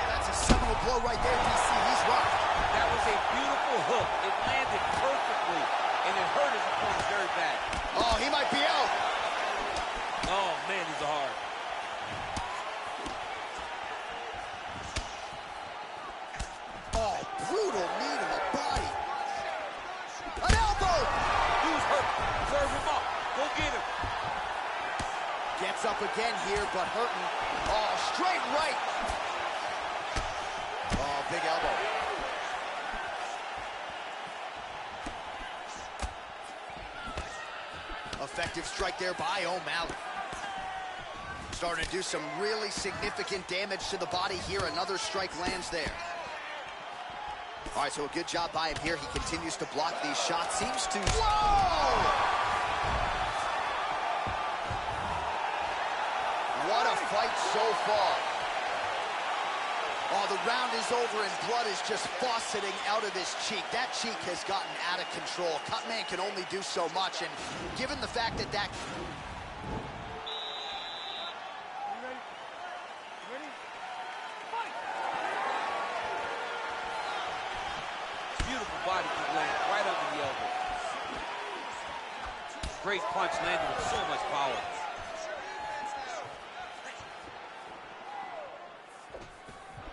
that's a seminal blow right there, DC. He's rocked. That was a beautiful hook. It landed perfectly, and it hurt his opponent very bad. Oh, he might be out. Oh, man, these are hard. Oh, brutal knee to the body. An elbow! Dude's hurt. Serve him up. Go get him. Gets up again here, but hurting. Oh, straight right. Oh, big elbow. Effective strike there by O'Malley. Starting to do some really significant damage to the body here. Another strike lands there. All right, so a good job by him here. He continues to block these shots. Seems to... Whoa! What a fight so far. Oh, the round is over and blood is just fauceting out of his cheek. That cheek has gotten out of control. Cutman can only do so much, and given the fact that that... You ready? You ready? Fight! Beautiful body kick land right under the elbow. great punch landed with so much power.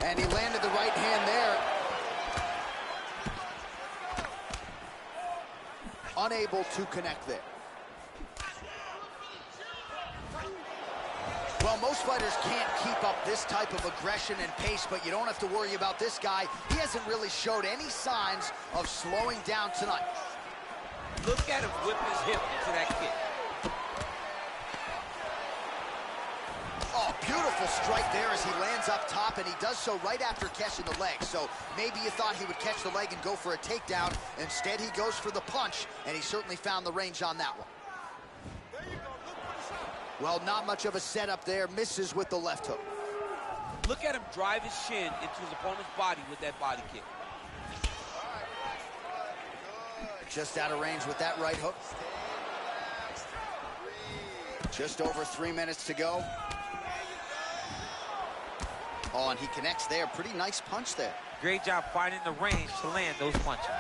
And he landed the right hand there. Unable to connect there. Well, most fighters can't keep up this type of aggression and pace, but you don't have to worry about this guy. He hasn't really showed any signs of slowing down tonight. Look at him whip his hip into that kick. Oh, beautiful strike there as he lands up top, and he does so right after catching the leg. So maybe you thought he would catch the leg and go for a takedown. Instead, he goes for the punch, and he certainly found the range on that one. Well, not much of a setup there. Misses with the left hook. Look at him drive his shin into his opponent's body with that body kick. Just out of range with that right hook. Just over 3 minutes to go. Oh, and he connects there. Pretty nice punch there. Great job finding the range to land those punches.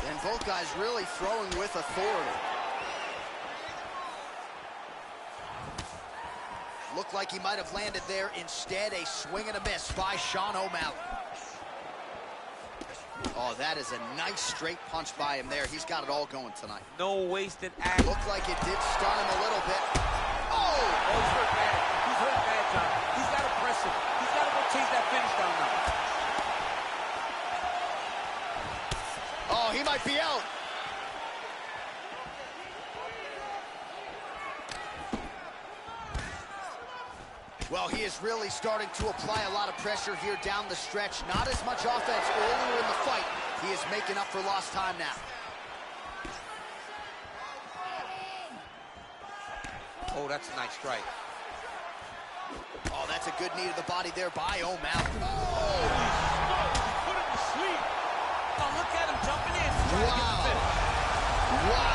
And both guys really throwing with authority. Looked like he might have landed there. Instead, a swing and a miss by Sean O'Malley. Oh, that is a nice straight punch by him there. He's got it all going tonight. No wasted action. Looked like it did stun him a little bit. Oh! Oh, he's hurt bad. He's hurt bad, John. He's got to press him. He's got to go chase that finish down now. Oh, he might be out. Well, he is really starting to apply a lot of pressure here down the stretch. Not as much offense earlier in the fight. He is making up for lost time now. Oh, that's a nice strike. Oh, that's a good knee to the body there by O'Malley. Oh, he put him to sleep. Oh, look at him jumping in. Trying to get the finish. Wow.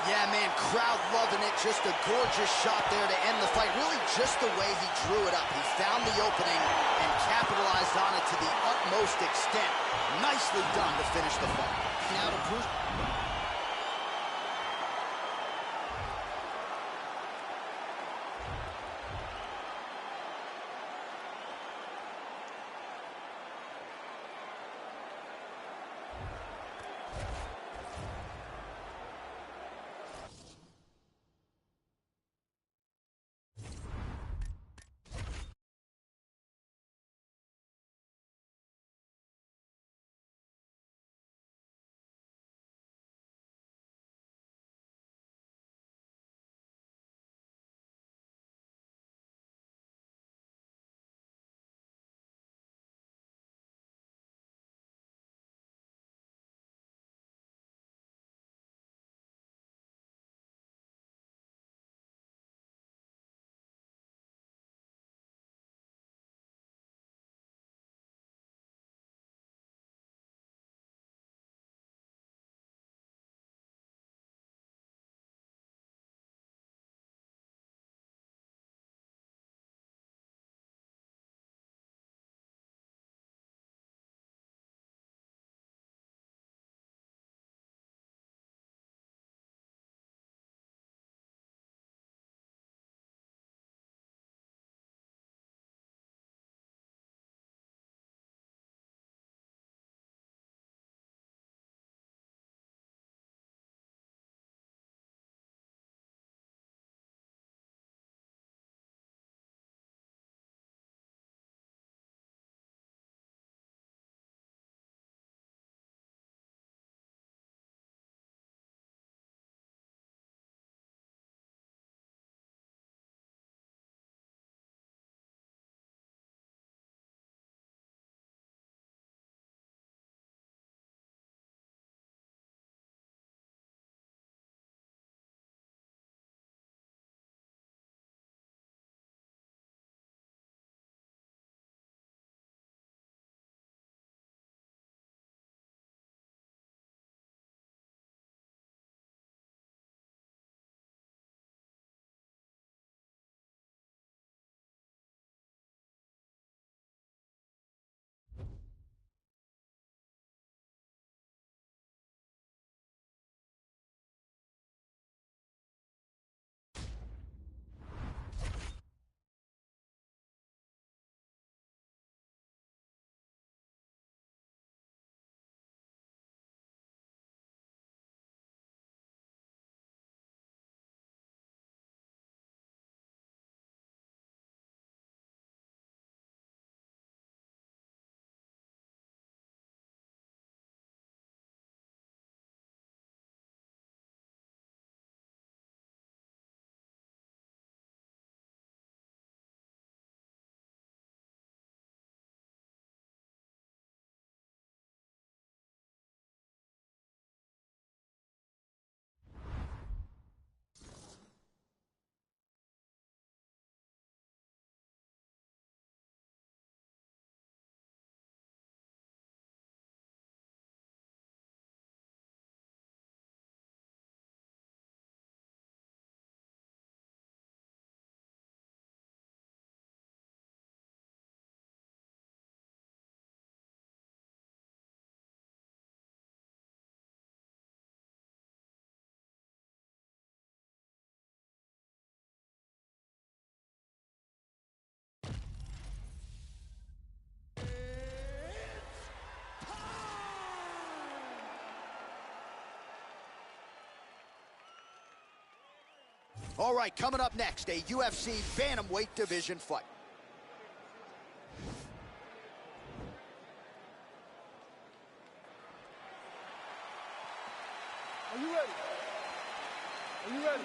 Yeah, man, crowd loving it. Just a gorgeous shot there to end the fight. Really just the way he drew it up. He found the opening and capitalized on it to the utmost extent. Nicely done to finish the fight. Now to Bruce. All right, coming up next, a UFC bantamweight division fight. Are you ready? Are you ready?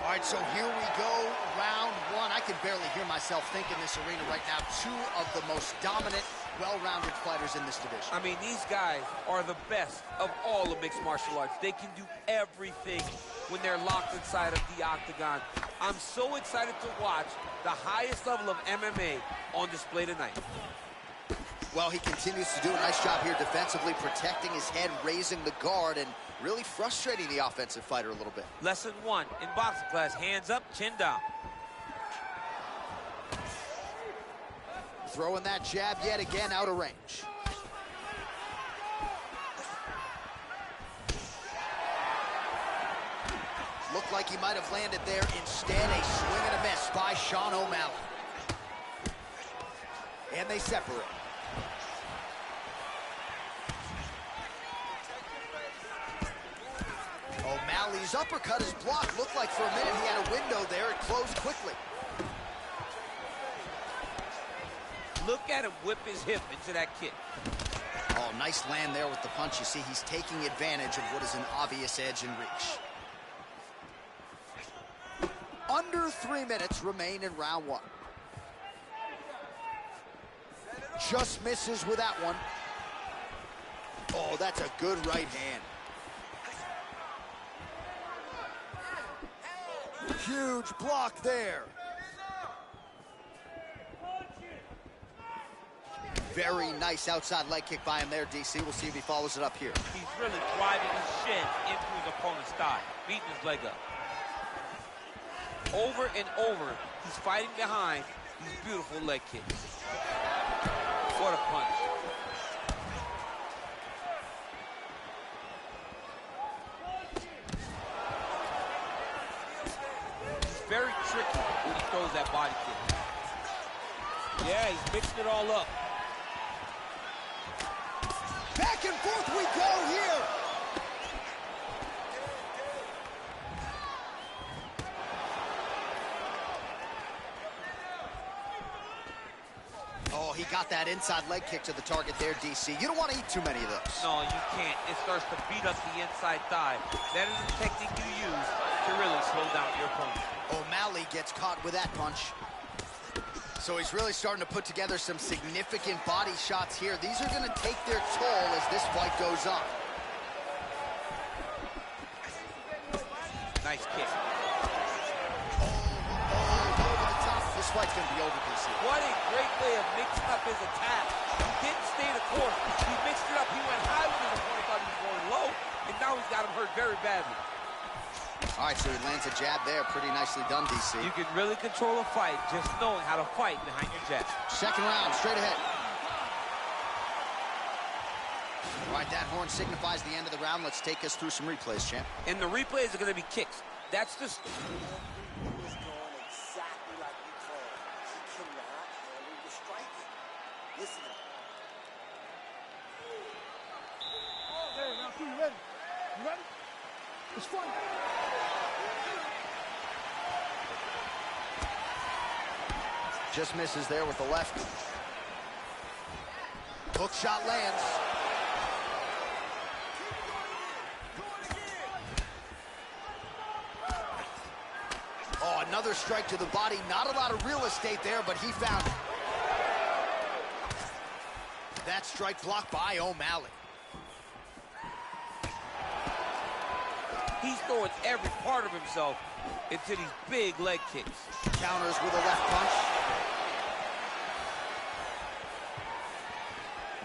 All right, so here we go, round one. I can barely hear myself think in this arena right now. Two of the most dominant, well-rounded fighters in this division. I mean, these guys are the best of all of mixed martial arts. They can do everything when they're locked inside of the octagon. I'm so excited to watch the highest level of MMA on display tonight. Well, he continues to do a nice job here defensively, protecting his head, raising the guard, and really frustrating the offensive fighter a little bit. Lesson one in boxing class, hands up, chin down. Throwing that jab yet again out of range. Looked like he might have landed there. Instead, a swing and a miss by Sean O'Malley. And they separate. O'Malley's uppercut is blocked. Looked like for a minute he had a window there. It closed quickly. Look at him whip his hip into that kick. Oh, nice land there with the punch. You see, he's taking advantage of what is an obvious edge and reach. Under 3 minutes remain in round one. Just misses with that one. Oh, that's a good right hand. Huge block there. Very nice outside leg kick by him there, DC. We'll see if he follows it up here. He's really driving his shin into his opponent's thigh, beating his leg up. Over and over, he's fighting behind these beautiful leg kicks. What a punch. He's very tricky when he throws that body kick. Yeah, he's mixing it all up. Back and forth we go here. Oh, he got that inside leg kick to the target there, DC. You don't want to eat too many of those. No, you can't. It starts to beat up the inside thigh. That is the technique you use to really slow down your opponent. O'Malley gets caught with that punch. So he's really starting to put together some significant body shots here. These are going to take their toll as this fight goes on. Nice kick. Over the top. This fight's going to be over, DC. What a great way of mixing up his attack. He didn't stay the course. He mixed it up. He went high when his opponent thought he was going low, and now he's got him hurt very badly. All right, so he lands a jab there. Pretty nicely done, DC. You can really control a fight just knowing how to fight behind your jab. Second round, straight ahead. All right, that horn signifies the end of the round. Let's take us through some replays, champ. And the replays are going to be kicks. That's just... He was going exactly like you called. He cannot handle the striking. Listen. Hey, now, you ready? You ready? It's fun. Just misses there with the left. Hook shot lands. Oh, another strike to the body. Not a lot of real estate there, but he found it. That strike blocked by O'Malley. He's throwing every part of himself into these big leg kicks. Counters with a left punch.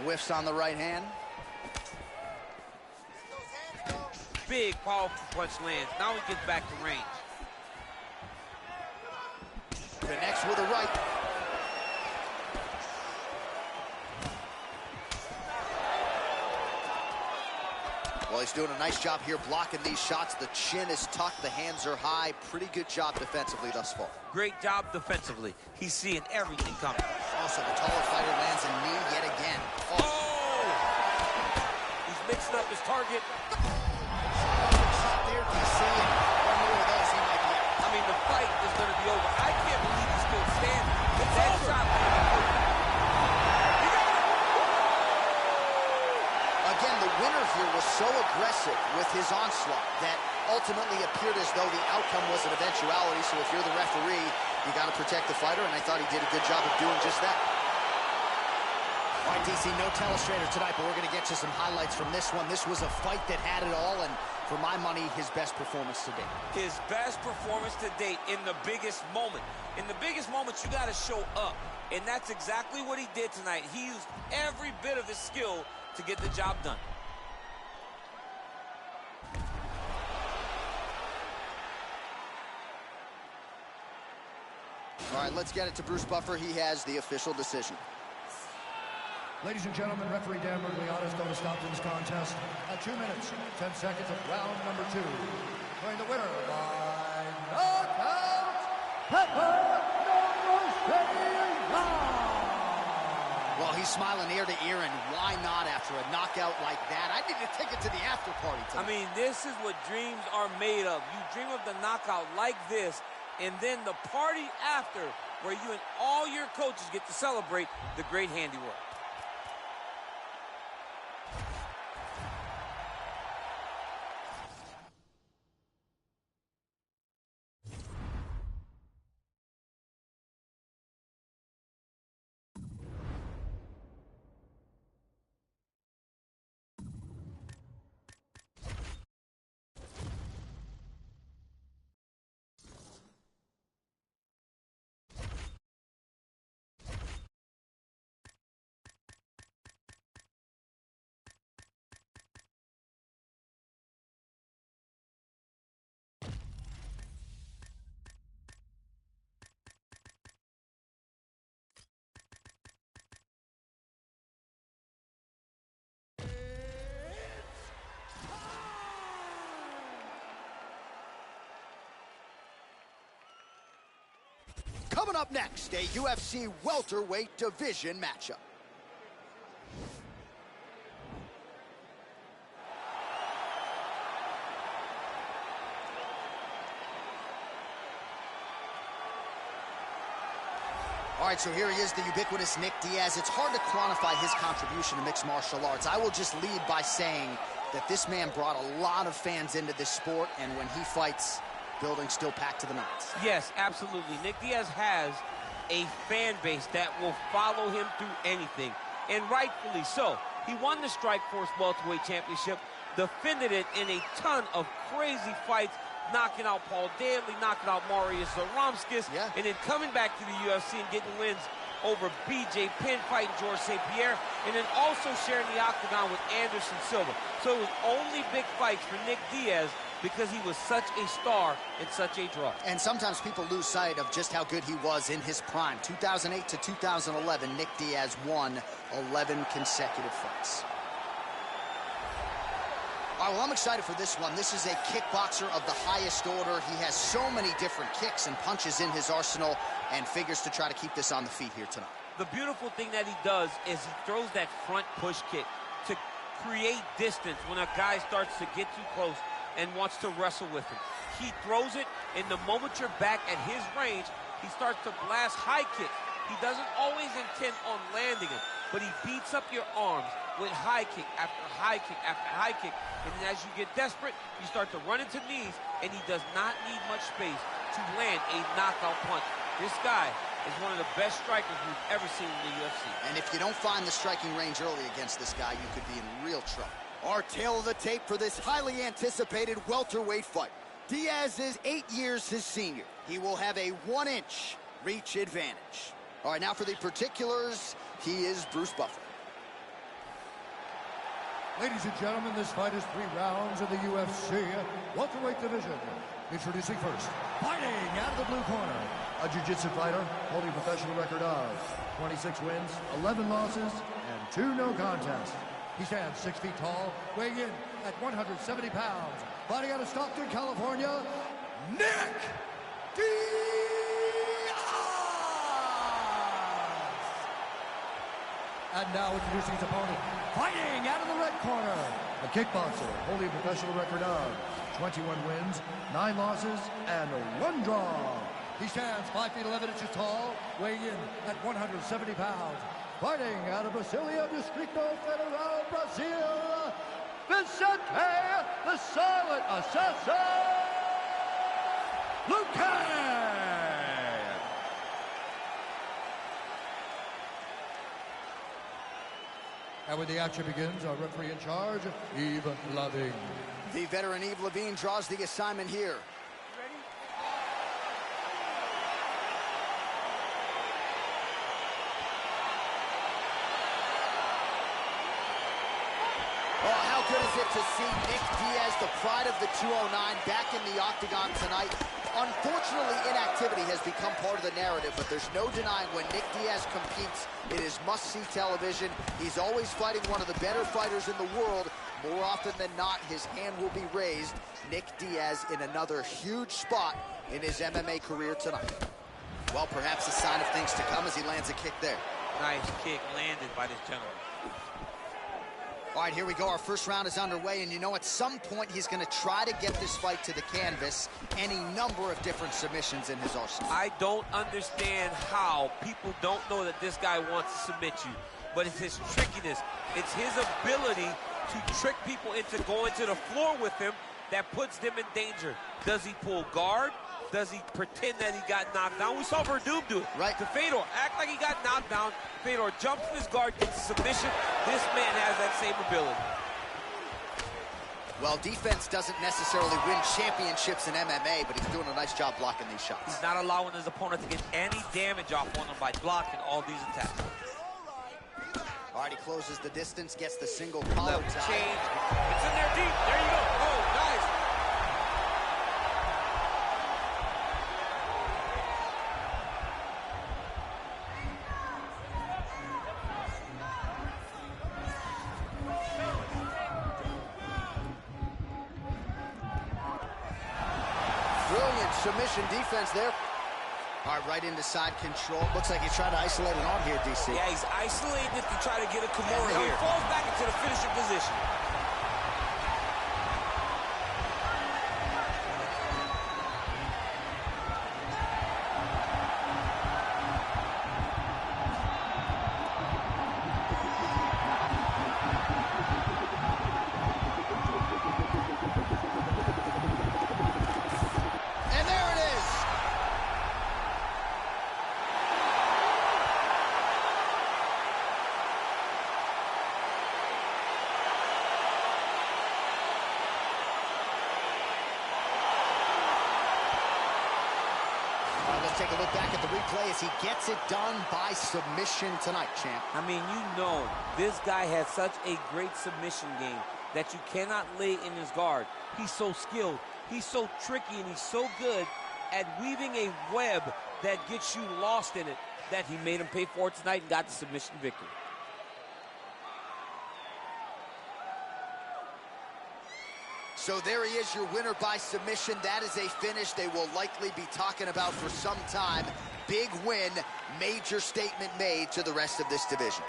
Whiffs on the right hand. Big, powerful punch lands. Now he gets back to range. Connects with a right. Well, he's doing a nice job here blocking these shots. The chin is tucked, the hands are high. Pretty good job defensively thus far. Great job defensively. He's seeing everything coming. Also, the taller fighter lands a knee yet again. Oh! He's mixing up his target. here was so aggressive with his onslaught that ultimately appeared as though the outcome was an eventuality. So if you're the referee, you got to protect the fighter, and I thought he did a good job of doing just that. All right, DC, no telestrator tonight, but we're going to get you some highlights from this one. This was a fight that had it all, and for my money, his best performance to date. His best performance to date in the biggest moment. In the biggest moments, you got to show up, and that's exactly what he did tonight. He used every bit of his skill to get the job done. All right, let's get it to Bruce Buffer. He has the official decision. Ladies and gentlemen, referee Dan Bergliano is going to stop this contest at 2 minutes, 10 seconds of round number 2. Declaring the winner by knockout, Pepper Well, he's smiling ear to ear, and why not after a knockout like that? I need to take it to the after party tonight. I mean, this is what dreams are made of. You dream of the knockout like this, and then the party after, where you and all your coaches get to celebrate the great handiwork. Coming up next, a UFC welterweight division matchup. All right, so here he is, the ubiquitous Nick Diaz. It's hard to quantify his contribution to mixed martial arts. I will just lead by saying that this man brought a lot of fans into this sport, and when he fights, building still packed to the nines. Yes, absolutely. Nick Diaz has a fan base that will follow him through anything, and rightfully so. He won the Strikeforce Welterweight Championship, defended it in a ton of crazy fights, knocking out Paul Danley, knocking out Marius Zaromskis, and then coming back to the UFC and getting wins over BJ Penn, fighting George St. Pierre, and then also sharing the octagon with Anderson Silva. So it was only big fights for Nick Diaz because he was such a star and such a draw. And sometimes people lose sight of just how good he was in his prime. 2008 to 2011, Nick Diaz won 11 consecutive fights. All right, well, I'm excited for this one. This is a kickboxer of the highest order. He has so many different kicks and punches in his arsenal and figures to try to keep this on the feet here tonight. The beautiful thing that he does is he throws that front push kick to create distance when a guy starts to get too close and wants to wrestle with him. He throws it, and the moment you're back at his range, he starts to blast high kicks. He doesn't always intend on landing it, but he beats up your arms with high kick after high kick after high kick. And then as you get desperate, you start to run into knees, and he does not need much space to land a knockout punch. This guy is one of the best strikers we've ever seen in the UFC. And if you don't find the striking range early against this guy, you could be in real trouble. Our tail of the tape for this highly anticipated welterweight fight. Diaz is 8 years his senior. He will have a 1-inch reach advantage. All right, now for the particulars, he is Bruce Buffer. Ladies and gentlemen, this fight is 3 rounds in the UFC welterweight division. Introducing first, fighting out of the blue corner, a jiu-jitsu fighter holding a professional record of 26 wins, 11 losses, and 2 no contests. He stands 6 feet tall, weighing in at 170 pounds. Fighting out of Stockton, California, Nick Diaz! And now introducing his opponent, fighting out of the red corner, a kickboxer holding a professional record of 21 wins, 9 losses, and 1 draw. He stands 5 feet 11 inches tall, weighing in at 170 pounds. Fighting out of Brasilia, Distrito Federal, Brazil, Vicente, the Silent Assassin, Luque. And when the action begins, our referee in charge, Yves Lavigne. The veteran Yves Lavigne draws the assignment here. Oh, how good is it to see Nick Diaz, the pride of the 209, back in the octagon tonight. Unfortunately, inactivity has become part of the narrative, but there's no denying when Nick Diaz competes, it is must-see television. He's always fighting one of the better fighters in the world. More often than not, his hand will be raised. Nick Diaz in another huge spot in his MMA career tonight. Well, perhaps a sign of things to come as he lands a kick there. Nice kick landed by this gentleman. All right, here we go. Our first round is underway, and you know at some point he's going to try to get this fight to the canvas. Any number of different submissions in his arsenal. I don't understand how people don't know that this guy wants to submit you, but it's his trickiness. It's his ability to trick people into going to the floor with him that puts them in danger. Does he pull guard? Does he pretend that he got knocked down? We saw Verdum do it. Right. To Fedor, act like he got knocked down. Fedor jumps in his guard, gets a submission. This man has that same ability. Well, defense doesn't necessarily win championships in MMA, but he's doing a nice job blocking these shots. He's not allowing his opponent to get any damage off on him by blocking all these attacks. All right, he closes the distance, gets the single collar tie. Change. It's in there deep. There you go. Oh, nice. Brilliant submission defense there. All right, right into side control. Looks like he's trying to isolate an arm here, DC. Yeah, he's isolating it to try to get a Kimura here. He falls back into the finishing position. Let's take a look back at the replay as he gets it done by submission tonight, champ. I mean, you know, this guy has such a great submission game that you cannot lay in his guard. He's so skilled, he's so tricky, and he's so good at weaving a web that gets you lost in it that he made him pay for it tonight and got the submission victory. So there he is, your winner by submission. That is a finish they will likely be talking about for some time. Big win, major statement made to the rest of this division.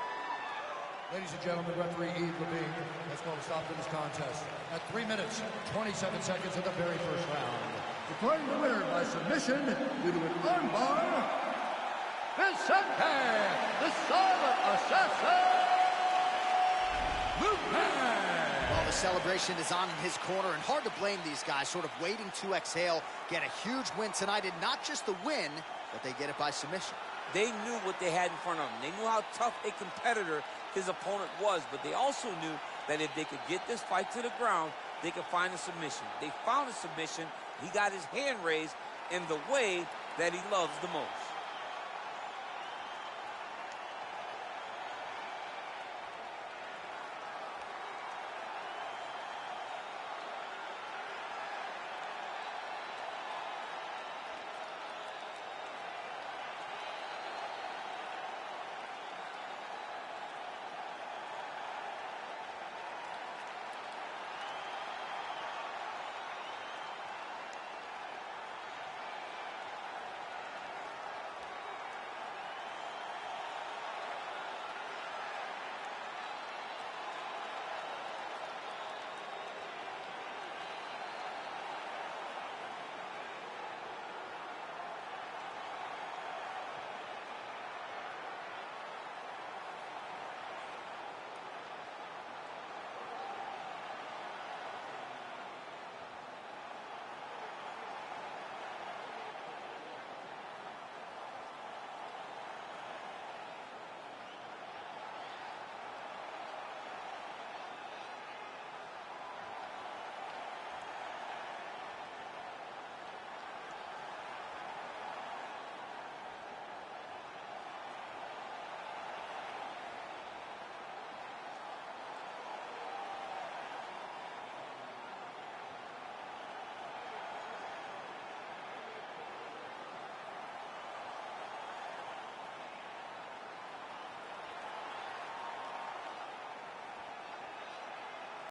Ladies and gentlemen, referee Yves Lavigne has called a stop to this contest at 3 minutes, 27 seconds of the very first round. Declaring the winner by submission due to an armbar, Vicente, the Silent Assassin, Luque. Well, the celebration is on in his corner, and hard to blame these guys, sort of waiting to exhale, get a huge win tonight, and not just the win, but they get it by submission. They knew what they had in front of them. They knew how tough a competitor his opponent was, but they also knew that if they could get this fight to the ground, they could find a submission. They found a submission. He got his hand raised in the way that he loves the most.